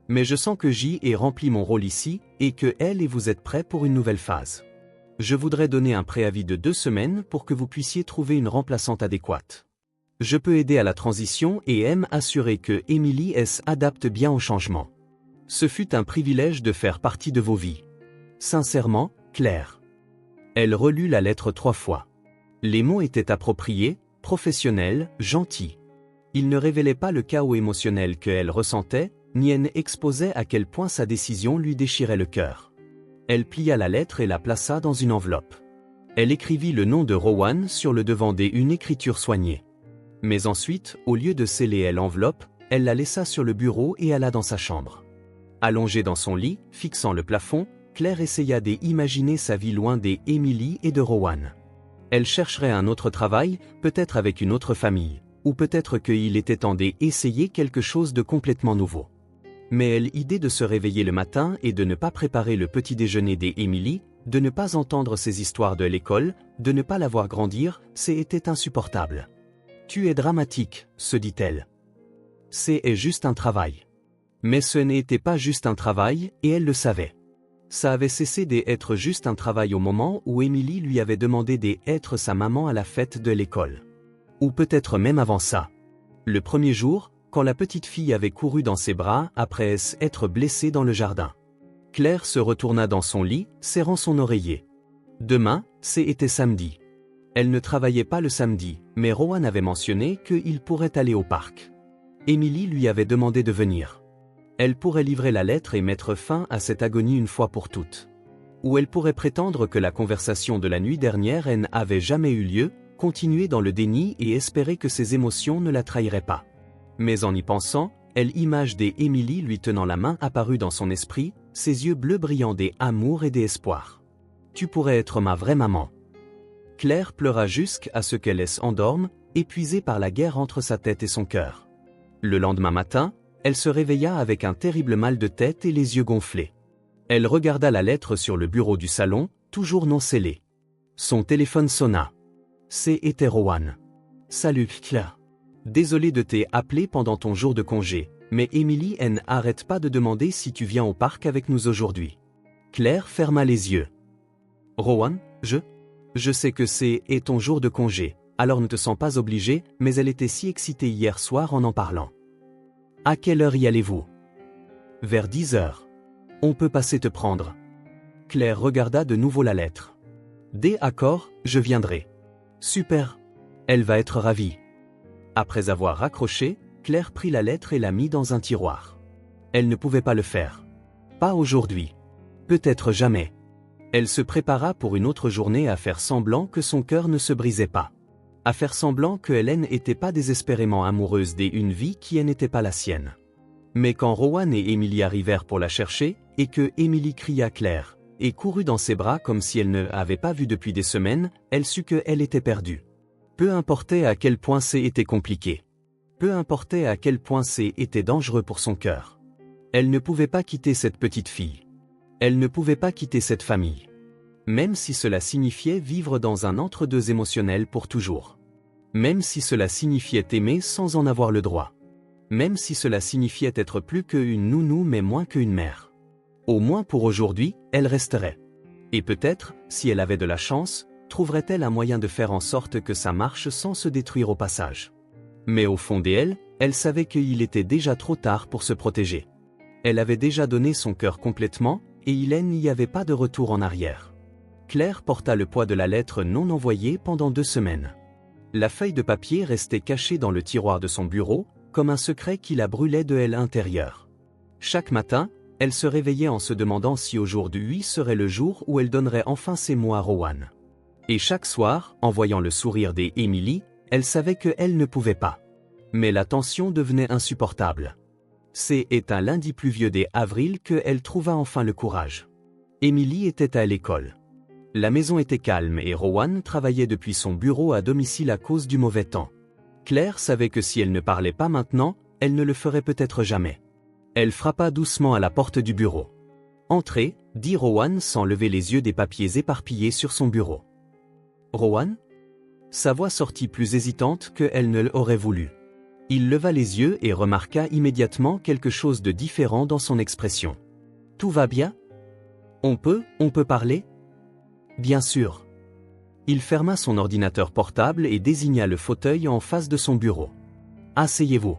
Mais je sens que j'y ai rempli mon rôle ici, et que elle et vous êtes prêts pour une nouvelle phase. Je voudrais donner un préavis de 2 semaines pour que vous puissiez trouver une remplaçante adéquate. Je peux aider à la transition et assurer que Emily s'adapte bien au changement. Ce fut un privilège de faire partie de vos vies. Sincèrement, Claire. » Elle relut la lettre 3 fois. Les mots étaient appropriés, professionnels, gentils. Ils ne révélaient pas le chaos émotionnel qu'elle ressentait, ni n'exposaient à quel point sa décision lui déchirait le cœur. Elle plia la lettre et la plaça dans une enveloppe. Elle écrivit le nom de Rowan sur le devant d'une écriture soignée. Mais ensuite, au lieu de sceller l'enveloppe, elle la laissa sur le bureau et alla dans sa chambre. Allongée dans son lit, fixant le plafond, Claire essaya d'imaginer sa vie loin d'Emily et de Rowan. Elle chercherait un autre travail, peut-être avec une autre famille, ou peut-être qu'il était temps d'essayer quelque chose de complètement nouveau. Mais l'idée de se réveiller le matin et de ne pas préparer le petit déjeuner d'Emily, de ne pas entendre ses histoires de l'école, de ne pas la voir grandir, c'était insupportable. « Tu es dramatique, se dit-elle. C'est juste un travail. » Mais ce n'était pas juste un travail, et elle le savait. Ça avait cessé d'être juste un travail au moment où Emily lui avait demandé d'être sa maman à la fête de l'école. Ou peut-être même avant ça. Le premier jour, quand la petite fille avait couru dans ses bras après être blessée dans le jardin. Claire se retourna dans son lit, serrant son oreiller. Demain, c'était samedi. Elle ne travaillait pas le samedi, mais Rowan avait mentionné qu'il pourrait aller au parc. Emily lui avait demandé de venir. Elle pourrait livrer la lettre et mettre fin à cette agonie une fois pour toutes. Ou elle pourrait prétendre que la conversation de la nuit dernière n'avait jamais eu lieu, continuer dans le déni et espérer que ses émotions ne la trahiraient pas. Mais en y pensant, l'image d'Emily lui tenant la main apparut dans son esprit, ses yeux bleus brillant d'amour et d'espoir. « Tu pourrais être ma vraie maman. » Claire pleura jusqu'à ce qu'elle s'endorme, épuisée par la guerre entre sa tête et son cœur. Le lendemain matin, elle se réveilla avec un terrible mal de tête et les yeux gonflés. Elle regarda la lettre sur le bureau du salon, toujours non scellée. Son téléphone sonna. C'était Rowan. « Salut Claire. Désolé de t'appeler pendant ton jour de congé, mais Emily n'arrête pas de demander si tu viens au parc avec nous aujourd'hui. » Claire ferma les yeux. « Rowan, je sais que c'est ton jour de congé, alors ne te sens pas obligé, mais elle était si excitée hier soir en parlant. À quelle heure y allez-vous? Vers 10 heures. On peut passer te prendre. Claire regarda de nouveau la lettre. D'accord, je viendrai. Super. Elle va être ravie. Après avoir raccroché, Claire prit la lettre et la mit dans un tiroir. Elle ne pouvait pas le faire. Pas aujourd'hui. Peut-être jamais. Elle se prépara pour une autre journée à faire semblant que son cœur ne se brisait pas. À faire semblant que Hélène n'était pas désespérément amoureuse d'une vie qui n'était pas la sienne. Mais quand Rowan et Emily arrivèrent pour la chercher, et que Emily cria Claire, et courut dans ses bras comme si elle ne l'avait pas vue depuis des semaines, elle sut qu'elle était perdue. Peu importait à quel point c'était compliqué. Peu importait à quel point c'était dangereux pour son cœur. Elle ne pouvait pas quitter cette petite fille. Elle ne pouvait pas quitter cette famille. Même si cela signifiait vivre dans un entre-deux émotionnel pour toujours. Même si cela signifiait aimer sans en avoir le droit. Même si cela signifiait être plus qu'une nounou mais moins qu'une mère. Au moins pour aujourd'hui, elle resterait. Et peut-être, si elle avait de la chance, trouverait-elle un moyen de faire en sorte que ça marche sans se détruire au passage. Mais au fond d'elle, elle savait qu'il était déjà trop tard pour se protéger. Elle avait déjà donné son cœur complètement, et il n'y avait pas de retour en arrière. Claire porta le poids de la lettre non envoyée pendant 2 semaines. La feuille de papier restait cachée dans le tiroir de son bureau, comme un secret qui la brûlait de elle intérieure. Chaque matin, elle se réveillait en se demandant si aujourd'hui serait le jour où elle donnerait enfin ses mots à Rowan. Et chaque soir, en voyant le sourire d'Emily, elle savait qu'elle ne pouvait pas. Mais la tension devenait insupportable. C'est un lundi pluvieux d'avril qu'elle trouva enfin le courage. Emily était à l'école. La maison était calme et Rowan travaillait depuis son bureau à domicile à cause du mauvais temps. Claire savait que si elle ne parlait pas maintenant, elle ne le ferait peut-être jamais. Elle frappa doucement à la porte du bureau. « Entrez », dit Rowan sans lever les yeux des papiers éparpillés sur son bureau. « Rowan ?» Sa voix sortit plus hésitante qu'elle ne l'aurait voulu. Il leva les yeux et remarqua immédiatement quelque chose de différent dans son expression. « Tout va bien ? On peut parler ? » Bien sûr. Il ferma son ordinateur portable et désigna le fauteuil en face de son bureau. « Asseyez-vous. »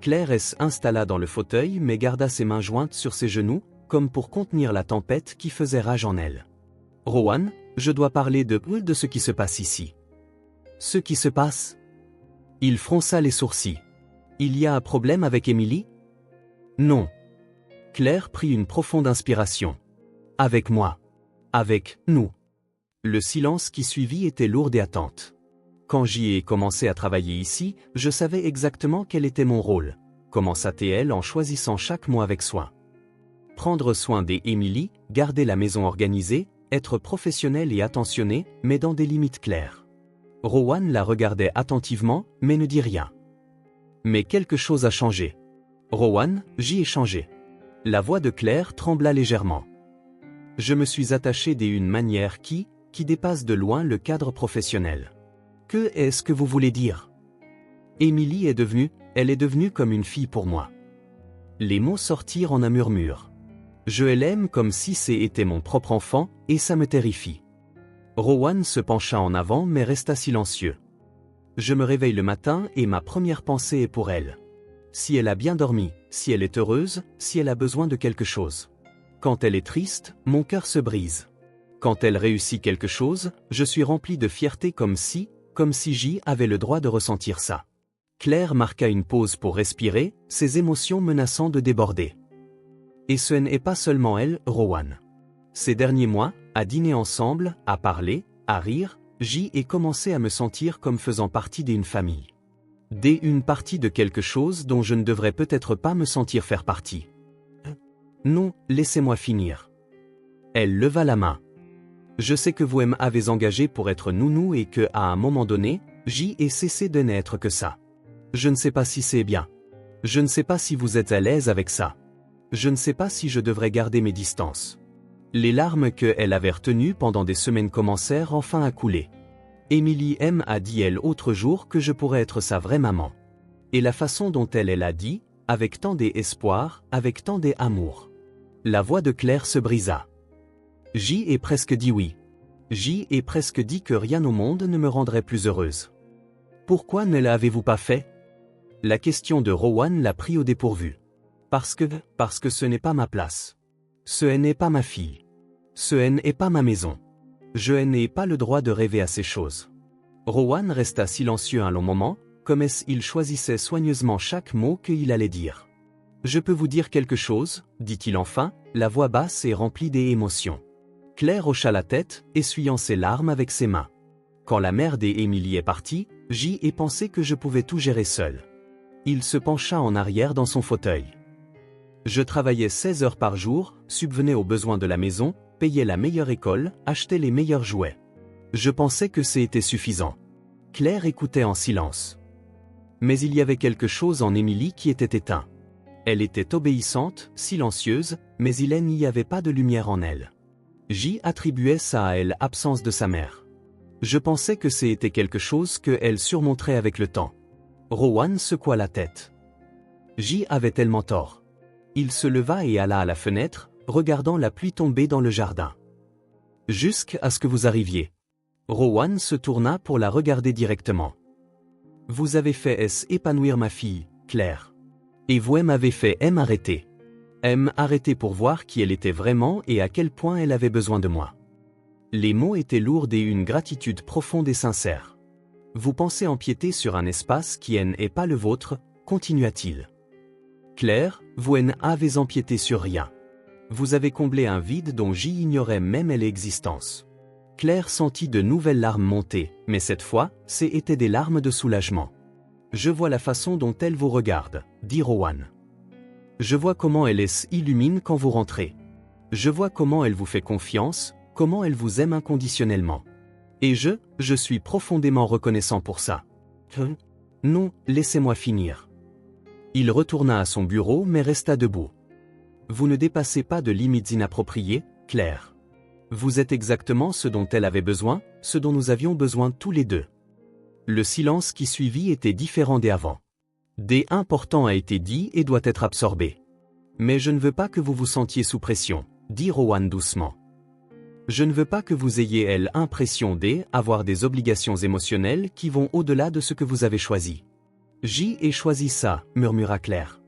Claire s'installa dans le fauteuil mais garda ses mains jointes sur ses genoux, comme pour contenir la tempête qui faisait rage en elle. « Rowan, je dois parler de ce qui se passe ici. » « Ce qui se passe ? » Il fronça les sourcils. « Il y a un problème avec Emily ? » Non. Claire prit une profonde inspiration. « Avec moi. Avec nous. » Le silence qui suivit était lourd et attente. Quand j'y ai commencé à travailler ici, je savais exactement quel était mon rôle, commença-t-elle en choisissant chaque mot avec soin. Prendre soin d'Emily, garder la maison organisée, être professionnel et attentionné, mais dans des limites claires. Rowan la regardait attentivement, mais ne dit rien. Mais quelque chose a changé. Rowan, j'y ai changé. La voix de Claire trembla légèrement. Je me suis attaché d'une manière qui dépasse de loin le cadre professionnel. Que est-ce que vous voulez dire? Emily est devenue comme une fille pour moi. Les mots sortirent en un murmure. Je l'aime comme si c'était mon propre enfant, et ça me terrifie. Rowan se pencha en avant mais resta silencieux. Je me réveille le matin et ma première pensée est pour elle. Si elle a bien dormi, si elle est heureuse, si elle a besoin de quelque chose. Quand elle est triste, mon cœur se brise. Quand elle réussit quelque chose, je suis rempli de fierté comme si j'y avais le droit de ressentir ça. Claire marqua une pause pour respirer, ses émotions menaçant de déborder. Et ce n'est pas seulement elle, Rowan. Ces derniers mois, à dîner ensemble, à parler, à rire, j'y ai commencé à me sentir comme faisant partie d'une famille. Une partie de quelque chose dont je ne devrais peut-être pas me sentir faire partie. Non, laissez-moi finir. Elle leva la main. Je sais que vous m'avez engagé pour être nounou et que, à un moment donné, j'y ai cessé de n'être que ça. Je ne sais pas si c'est bien. Je ne sais pas si vous êtes à l'aise avec ça. Je ne sais pas si je devrais garder mes distances. Les larmes qu'elle avait retenues pendant des semaines commencèrent enfin à couler. Emily a dit elle autre jour que je pourrais être sa vraie maman. Et la façon dont elle a dit, avec tant d'espoir, avec tant d'amour. La voix de Claire se brisa. J'y ai presque dit oui. J'y ai presque dit que rien au monde ne me rendrait plus heureuse. Pourquoi ne l'avez-vous pas fait? La question de Rowan l'a pris au dépourvu. Parce que ce n'est pas ma place. Ce n'est pas ma fille. Ce n'est pas ma maison. Je n'ai pas le droit de rêver à ces choses. Rowan resta silencieux un long moment, comme il choisissait soigneusement chaque mot qu'il allait dire. Je peux vous dire quelque chose, dit-il enfin, la voix basse et remplie d'émotion. Claire hocha la tête, essuyant ses larmes avec ses mains. Quand la mère d'Emily est partie, j'y ai pensé que je pouvais tout gérer seul. Il se pencha en arrière dans son fauteuil. Je travaillais 16 heures par jour, subvenais aux besoins de la maison, payais la meilleure école, achetais les meilleurs jouets. Je pensais que c'était suffisant. Claire écoutait en silence. Mais il y avait quelque chose en Emily qui était éteint. Elle était obéissante, silencieuse, mais il n'y avait pas de lumière en elle. J'y attribuais ça à l'absence de sa mère. Je pensais que c'était quelque chose que elle surmonterait avec le temps. Rowan secoua la tête. J'y avait tellement tort. Il se leva et alla à la fenêtre, regardant la pluie tomber dans le jardin. Jusqu'à ce que vous arriviez. Rowan se tourna pour la regarder directement. Vous avez fait épanouir ma fille, Claire. Et vous m'avez fait arrêter. Arrêter pour voir qui elle était vraiment et à quel point elle avait besoin de moi. Les mots étaient lourds et une gratitude profonde et sincère. Vous pensez empiéter sur un espace qui n'est pas le vôtre, continua-t-il. Claire, vous n'avez empiété sur rien. Vous avez comblé un vide dont j'y ignorais même l'existence. Claire sentit de nouvelles larmes monter, mais cette fois, c'étaient des larmes de soulagement. Je vois la façon dont elle vous regarde, dit Rowan. Je vois comment elle s'illumine quand vous rentrez. Je vois comment elle vous fait confiance, comment elle vous aime inconditionnellement. Et je suis profondément reconnaissant pour ça. Non, laissez-moi finir. Il retourna à son bureau mais resta debout. Vous ne dépassez pas de limites inappropriées, Claire. Vous êtes exactement ce dont elle avait besoin, ce dont nous avions besoin tous les deux. Le silence qui suivit était différent des avant. Des important a été dit et doit être absorbé. Mais je ne veux pas que vous vous sentiez sous pression, dit Rowan doucement. Je ne veux pas que vous ayez l'impression d'avoir des obligations émotionnelles qui vont au-delà de ce que vous avez choisi. J'y ai choisi ça, murmura Claire.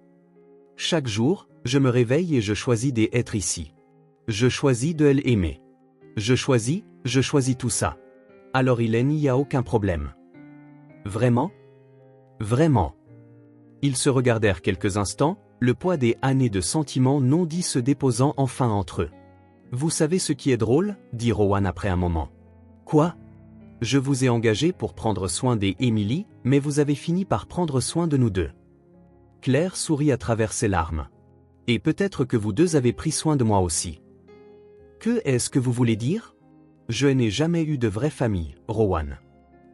Chaque jour, je me réveille et je choisis d'être ici. Je choisis de l'aimer. Je choisis tout ça. Alors il n'y a aucun problème. Vraiment? Vraiment. Ils se regardèrent quelques instants, le poids des années de sentiments non dits se déposant enfin entre eux. Vous savez ce qui est drôle, dit Rowan après un moment. Quoi? Je vous ai engagé pour prendre soin d'Emily, mais vous avez fini par prendre soin de nous deux. Claire sourit à travers ses larmes. Et peut-être que vous deux avez pris soin de moi aussi. Que est-ce que vous voulez dire? Je n'ai jamais eu de vraie famille, Rowan.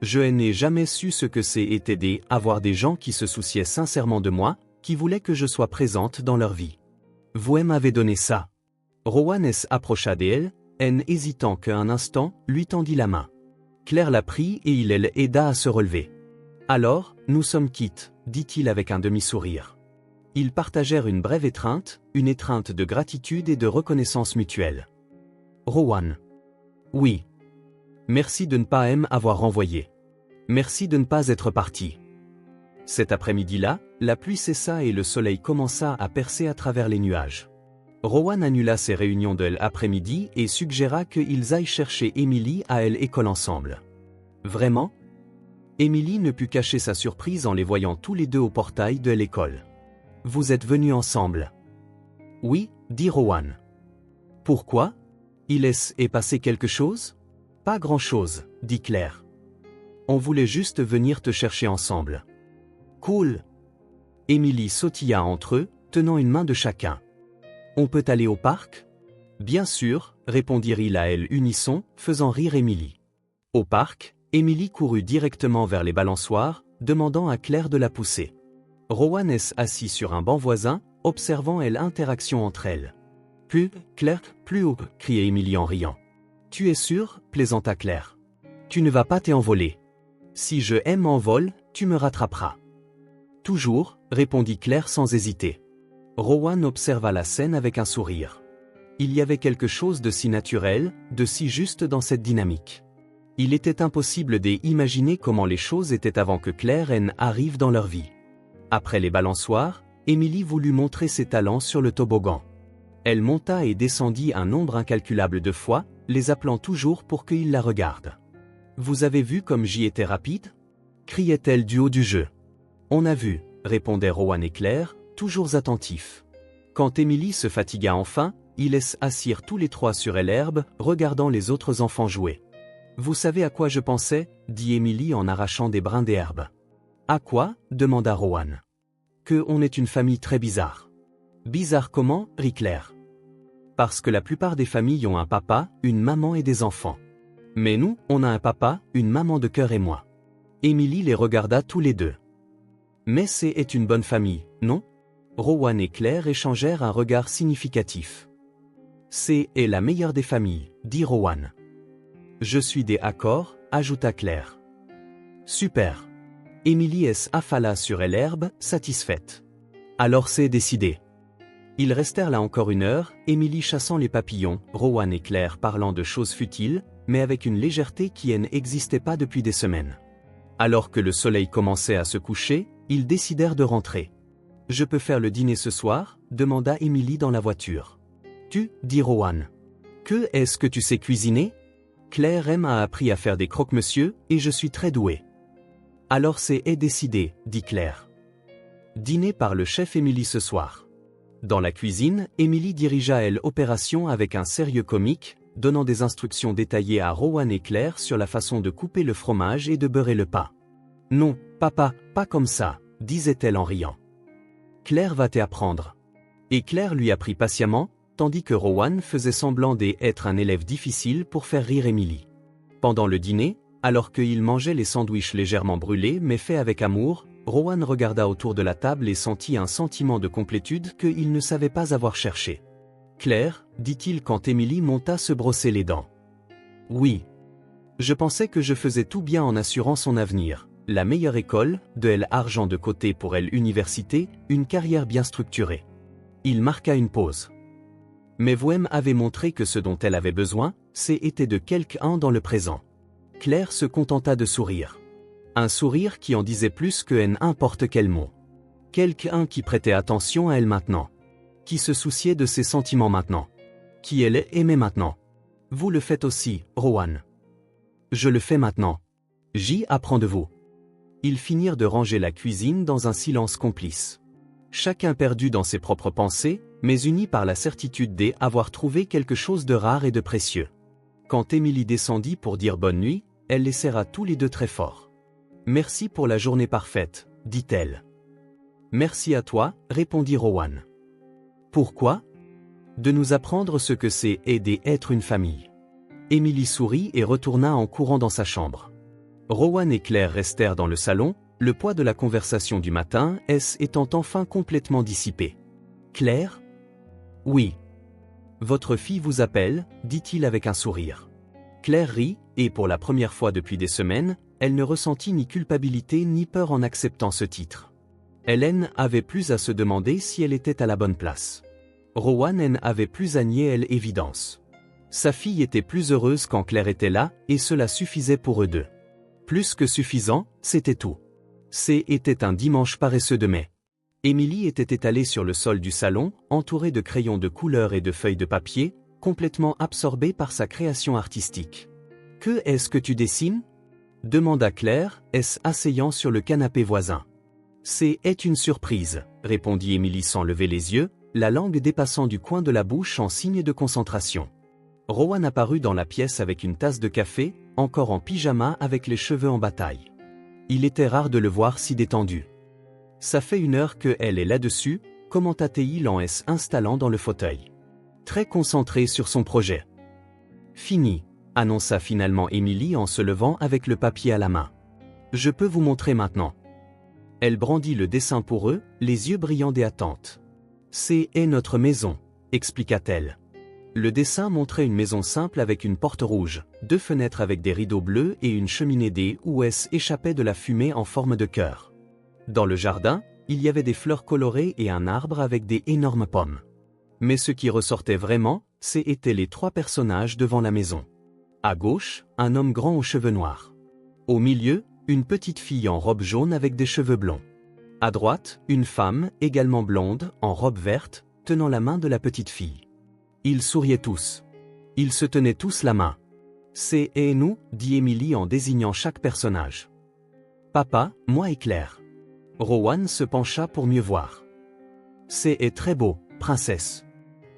Je n'ai jamais su ce que c'était d'avoir des gens qui se souciaient sincèrement de moi, qui voulaient que je sois présente dans leur vie. Vous m'avez donné ça. Rowan approcha d'elle, hésitant qu'un instant, lui tendit la main. Claire la prit et il l'aida à se relever. Alors, nous sommes quittes, dit-il avec un demi-sourire. Ils partagèrent une brève étreinte, une étreinte de gratitude et de reconnaissance mutuelle. Rowan. Oui. Merci de ne pas m'avoir renvoyé. Merci de ne pas être parti. Cet après-midi-là, la pluie cessa et le soleil commença à percer à travers les nuages. Rowan annula ses réunions de l'après-midi et suggéra qu'ils aillent chercher Emily à l'école ensemble. Vraiment? Emily ne put cacher sa surprise en les voyant tous les deux au portail de l'école. Vous êtes venus ensemble? Oui, dit Rowan. Pourquoi? Il est passé quelque chose? Pas grand-chose, dit Claire. On voulait juste venir te chercher ensemble. Cool. Emily sautilla entre eux, tenant une main de chacun. On peut aller au parc? Bien sûr, répondirent-ils à unisson, faisant rire Emily. Au parc, Emily courut directement vers les balançoires, demandant à Claire de la pousser. Rowan assis sur un banc voisin, observant l'interaction entre elles. Claire, plus haut, criait Emily en riant. Tu es sûr, plaisanta Claire. Tu ne vas pas t'envoler. Si je m'envole, tu me rattraperas. Toujours, répondit Claire sans hésiter. Rowan observa la scène avec un sourire. Il y avait quelque chose de si naturel, de si juste dans cette dynamique. Il était impossible d'imaginer comment les choses étaient avant que Claire arrive dans leur vie. Après les balançoires, Émilie voulut montrer ses talents sur le toboggan. Elle monta et descendit un nombre incalculable de fois, les appelant toujours pour qu'ils la regardent. « Vous avez vu comme j'y étais rapide » criait-elle du haut du jeu. « On a vu » répondaient Rowan et Claire, toujours attentifs. Quand Émilie se fatigua enfin, ils s'assirent tous les trois sur l'herbe, regardant les autres enfants jouer. « Vous savez à quoi je pensais » dit Émilie en arrachant des brins d'herbe. « À quoi » demanda Rowan. « Que on est une famille très bizarre. »« Bizarre comment » rit Claire. « Parce que la plupart des familles ont un papa, une maman et des enfants. Mais nous, on a un papa, une maman de cœur et moi. » Émilie les regarda tous les deux. « Mais c'est une bonne famille, non » Rowan et Claire échangèrent un regard significatif. « C'est la meilleure des familles, dit Rowan. « Je suis d'accord, ajouta Claire. « Super. » Émilie s'affala sur l'herbe, satisfaite. « Alors c'est décidé. » Ils restèrent là encore une heure, Émilie chassant les papillons, Rowan et Claire parlant de choses futiles, mais avec une légèreté qui n'existait pas depuis des semaines. Alors que le soleil commençait à se coucher, ils décidèrent de rentrer. « Je peux faire le dîner ce soir » demanda Émilie dans la voiture. « Tu » dit Rowan. « Que est-ce que tu sais cuisiner ?»« Claire a appris à faire des croque-monsieur, et je suis très douée. »« Alors c'est décidé » dit Claire. « Dîner par le chef Émilie ce soir. » Dans la cuisine, Émilie dirigea l'opération avec un sérieux comique, donnant des instructions détaillées à Rowan et Claire sur la façon de couper le fromage et de beurrer le pain. « Non, papa, pas comme ça » disait-elle en riant. « Claire va t'apprendre. » Et Claire lui apprit patiemment, tandis que Rowan faisait semblant d'être un élève difficile pour faire rire Émilie. Pendant le dîner, alors qu'il mangeait les sandwichs légèrement brûlés mais faits avec amour, Rowan regarda autour de la table et sentit un sentiment de complétude qu'il ne savait pas avoir cherché. « Claire, dit-il quand Émilie monta se brosser les dents. « Oui. Je pensais que je faisais tout bien en assurant son avenir. La meilleure école, de l'argent de côté pour l'université, une carrière bien structurée. » Il marqua une pause. Mais Voem avait montré que ce dont elle avait besoin, c'était de quelqu'un dans le présent. Claire se contenta de sourire. Un sourire qui en disait plus que n'importe quel mot. Quelqu'un qui prêtait attention à elle maintenant. Qui se souciait de ses sentiments maintenant. Qui elle aimait maintenant. Vous le faites aussi, Rowan. Je le fais maintenant. J'y apprends de vous. Ils finirent de ranger la cuisine dans un silence complice. Chacun perdu dans ses propres pensées, mais unis par la certitude d'avoir trouvé quelque chose de rare et de précieux. Quand Émilie descendit pour dire bonne nuit, elle les serra tous les deux très fort. « Merci pour la journée parfaite » dit-elle. « Merci à toi » répondit Rowan. « Pourquoi ?»« De nous apprendre ce que c'est aider être une famille. » Émilie sourit et retourna en courant dans sa chambre. Rowan et Claire restèrent dans le salon, le poids de la conversation du matin étant enfin complètement dissipé. « Claire ?»« Oui. »« Votre fille vous appelle » dit-il avec un sourire. Claire rit, et pour la première fois depuis des semaines, elle ne ressentit ni culpabilité ni peur en acceptant ce titre. Hélène avait plus à se demander si elle était à la bonne place. Rowan avait plus à nier l'évidence. Sa fille était plus heureuse quand Claire était là, et cela suffisait pour eux deux. Plus que suffisant, c'était tout. C'était un dimanche paresseux de mai. Émilie était étalée sur le sol du salon, entourée de crayons de couleur et de feuilles de papier, complètement absorbée par sa création artistique. « Que est-ce que tu dessines ?» demanda Claire, s'asseyant sur le canapé voisin. « C'est une surprise » répondit Émilie sans lever les yeux, la langue dépassant du coin de la bouche en signe de concentration. Rowan apparut dans la pièce avec une tasse de café, encore en pyjama avec les cheveux en bataille. Il était rare de le voir si détendu. « Ça fait une heure qu'elle est là-dessus » commenta-t-il en s'installant dans le fauteuil. Très concentré sur son projet. « Fini » annonça finalement Émilie en se levant avec le papier à la main. « Je peux vous montrer maintenant. » Elle brandit le dessin pour eux, les yeux brillants d'attente. « C'est notre maison » expliqua-t-elle. Le dessin montrait une maison simple avec une porte rouge, 2 fenêtres avec des rideaux bleus et une cheminée où échappait de la fumée en forme de cœur. Dans le jardin, il y avait des fleurs colorées et un arbre avec des énormes pommes. Mais ce qui ressortait vraiment, c'était les 3 personnages devant la maison. À gauche, un homme grand aux cheveux noirs. Au milieu, une petite fille en robe jaune avec des cheveux blonds. À droite, une femme, également blonde, en robe verte, tenant la main de la petite fille. Ils souriaient tous. Ils se tenaient tous la main. C'est et nous, dit Émilie en désignant chaque personnage. Papa, moi et Claire. Rowan se pencha pour mieux voir. C'est est très beau, princesse.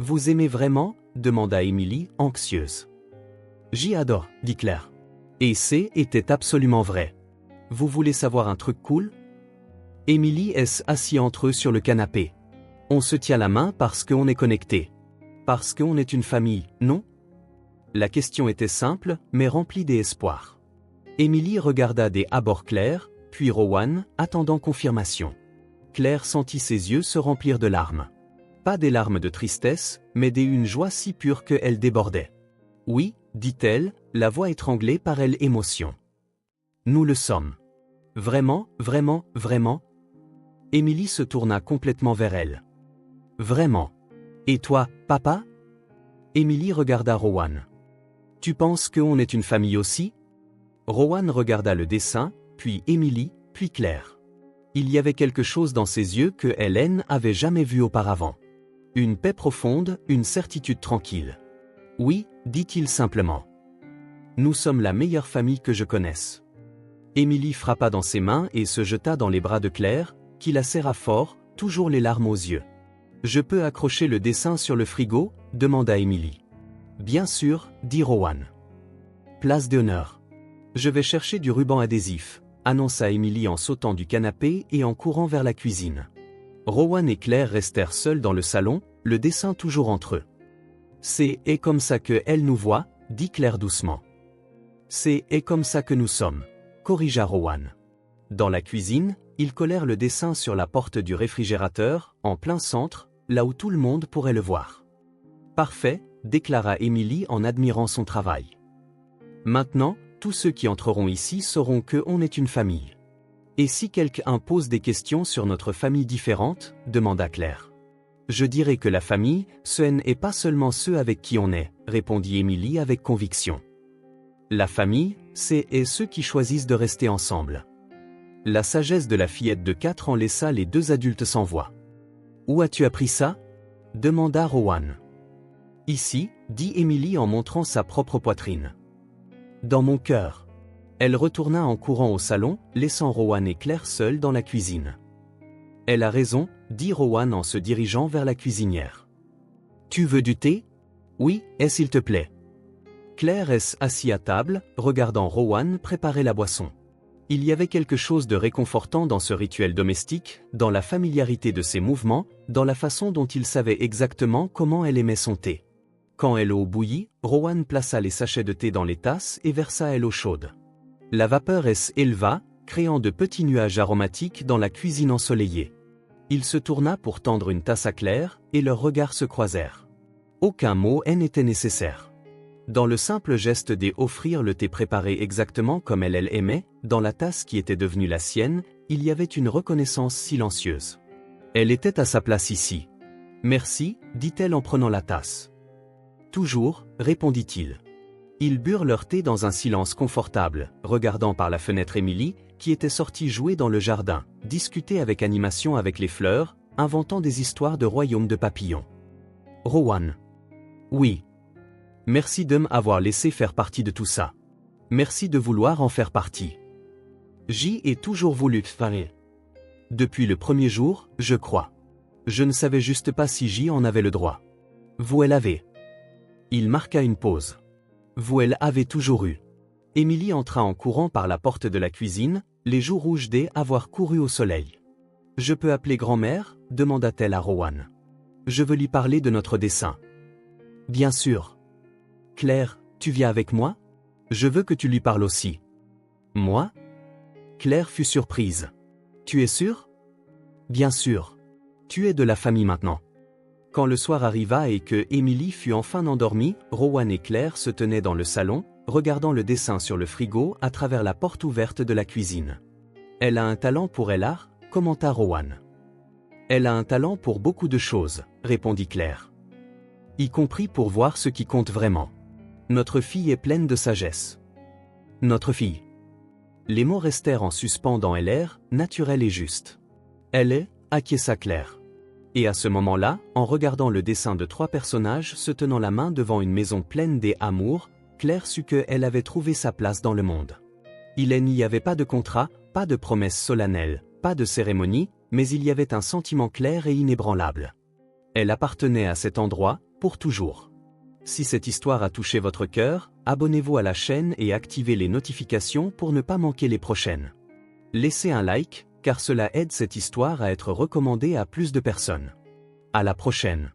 Vous aimez vraiment? Demanda Émilie, anxieuse. J'y adore, dit Claire. Et c'est était absolument vrai. Vous voulez savoir un truc cool? Émilie est assis entre eux sur le canapé. On se tient la main parce qu'on est connectés. Parce qu'on est une famille, non? La question était simple, mais remplie d'espoir. Émilie regarda d'abord Claire, puis Rowan, attendant confirmation. Claire sentit ses yeux se remplir de larmes. Pas des larmes de tristesse, mais d'une joie si pure qu'elle débordait. Oui, dit-elle, la voix étranglée par l'émotion. Nous le sommes. Vraiment, vraiment, vraiment? Émilie se tourna complètement vers elle. Vraiment. Et toi, papa? Émilie regarda Rowan. Tu penses qu'on est une famille aussi? Rowan regarda le dessin, puis Émilie, puis Claire. Il y avait quelque chose dans ses yeux que Hélène avait jamais vu auparavant. Une paix profonde, une certitude tranquille. Oui, dit-il simplement. Nous sommes la meilleure famille que je connaisse. Émilie frappa dans ses mains et se jeta dans les bras de Claire, qui la serra fort, toujours les larmes aux yeux. Je peux accrocher le dessin sur le frigo? Demanda Émilie. Bien sûr, dit Rowan. Place d'honneur. Je vais chercher du ruban adhésif, annonça Émilie en sautant du canapé et en courant vers la cuisine. Rowan et Claire restèrent seuls dans le salon, le dessin toujours entre eux. C'est comme ça que elle nous voit, dit Claire doucement. C'est comme ça que nous sommes, corrigea Rowan. Dans la cuisine, ils collèrent le dessin sur la porte du réfrigérateur, en plein centre, là où tout le monde pourrait le voir. Parfait, déclara Émilie en admirant son travail. Maintenant, tous ceux qui entreront ici sauront qu'on est une famille. Et si quelqu'un pose des questions sur notre famille différente, demanda Claire. Je dirais que la famille, ce n'est pas seulement ceux avec qui on est, répondit Émilie avec conviction. La famille, c'est ceux qui choisissent de rester ensemble. La sagesse de la fillette de 4 ans laissa les deux adultes sans voix. Où as-tu appris ça? Demanda Rowan. Ici, dit Émilie en montrant sa propre poitrine. Dans mon cœur. Elle retourna en courant au salon, laissant Rowan et Claire seuls dans la cuisine. Elle a raison, dit Rowan en se dirigeant vers la cuisinière. Tu veux du thé? Oui, s'il te plaît. Claire est assise à table, regardant Rowan préparer la boisson. Il y avait quelque chose de réconfortant dans ce rituel domestique, dans la familiarité de ses mouvements, dans la façon dont il savait exactement comment elle aimait son thé. Quand l'eau bouillit, Rowan plaça les sachets de thé dans les tasses et versa l'eau chaude. La vapeur s'éleva, créant de petits nuages aromatiques dans la cuisine ensoleillée. Il se tourna pour tendre une tasse à Claire, et leurs regards se croisèrent. Aucun mot n'était nécessaire. Dans le simple geste d'offrir le thé préparé exactement comme elle aimait, dans la tasse qui était devenue la sienne, il y avait une reconnaissance silencieuse. Elle était à sa place ici. Merci, dit-elle en prenant la tasse. Toujours, répondit-il. Ils burent leur thé dans un silence confortable, regardant par la fenêtre Émilie, qui était sortie jouer dans le jardin, discuter avec animation avec les fleurs, inventant des histoires de royaumes de papillons. Rowan. Oui. Merci de m'avoir laissé faire partie de tout ça. Merci de vouloir en faire partie. J'y ai toujours voulu faire. Depuis le premier jour, je crois. Je ne savais juste pas si j'y en avais le droit. Vous l'avez. Il marqua une pause. Vous l'avez toujours eu. Émilie entra en courant par la porte de la cuisine, les joues rouges d'avoir couru au soleil. Je peux appeler grand-mère? Demanda-t-elle à Rowan. Je veux lui parler de notre dessin. Bien sûr. Claire, tu viens avec moi? Je veux que tu lui parles aussi. Moi? Claire fut surprise. Tu es sûre? Bien sûr. Tu es de la famille maintenant. Quand le soir arriva et que Émilie fut enfin endormie, Rowan et Claire se tenaient dans le salon, regardant le dessin sur le frigo à travers la porte ouverte de la cuisine. Elle a un talent pour l'art, commenta Rowan. Elle a un talent pour beaucoup de choses, répondit Claire. Y compris pour voir ce qui compte vraiment. Notre fille est pleine de sagesse. Notre fille. Les mots restèrent en suspens dans LR, naturel et juste. Elle est, acquiesça Claire. Et à ce moment-là, en regardant le dessin de 3 personnages se tenant la main devant une maison pleine d'amour, Claire sut qu'elle avait trouvé sa place dans le monde. Il n'y avait pas de contrat, pas de promesse solennelle, pas de cérémonie, mais il y avait un sentiment clair et inébranlable. Elle appartenait à cet endroit, pour toujours. Si cette histoire a touché votre cœur, abonnez-vous à la chaîne et activez les notifications pour ne pas manquer les prochaines. Laissez un like, car cela aide cette histoire à être recommandée à plus de personnes. À la prochaine.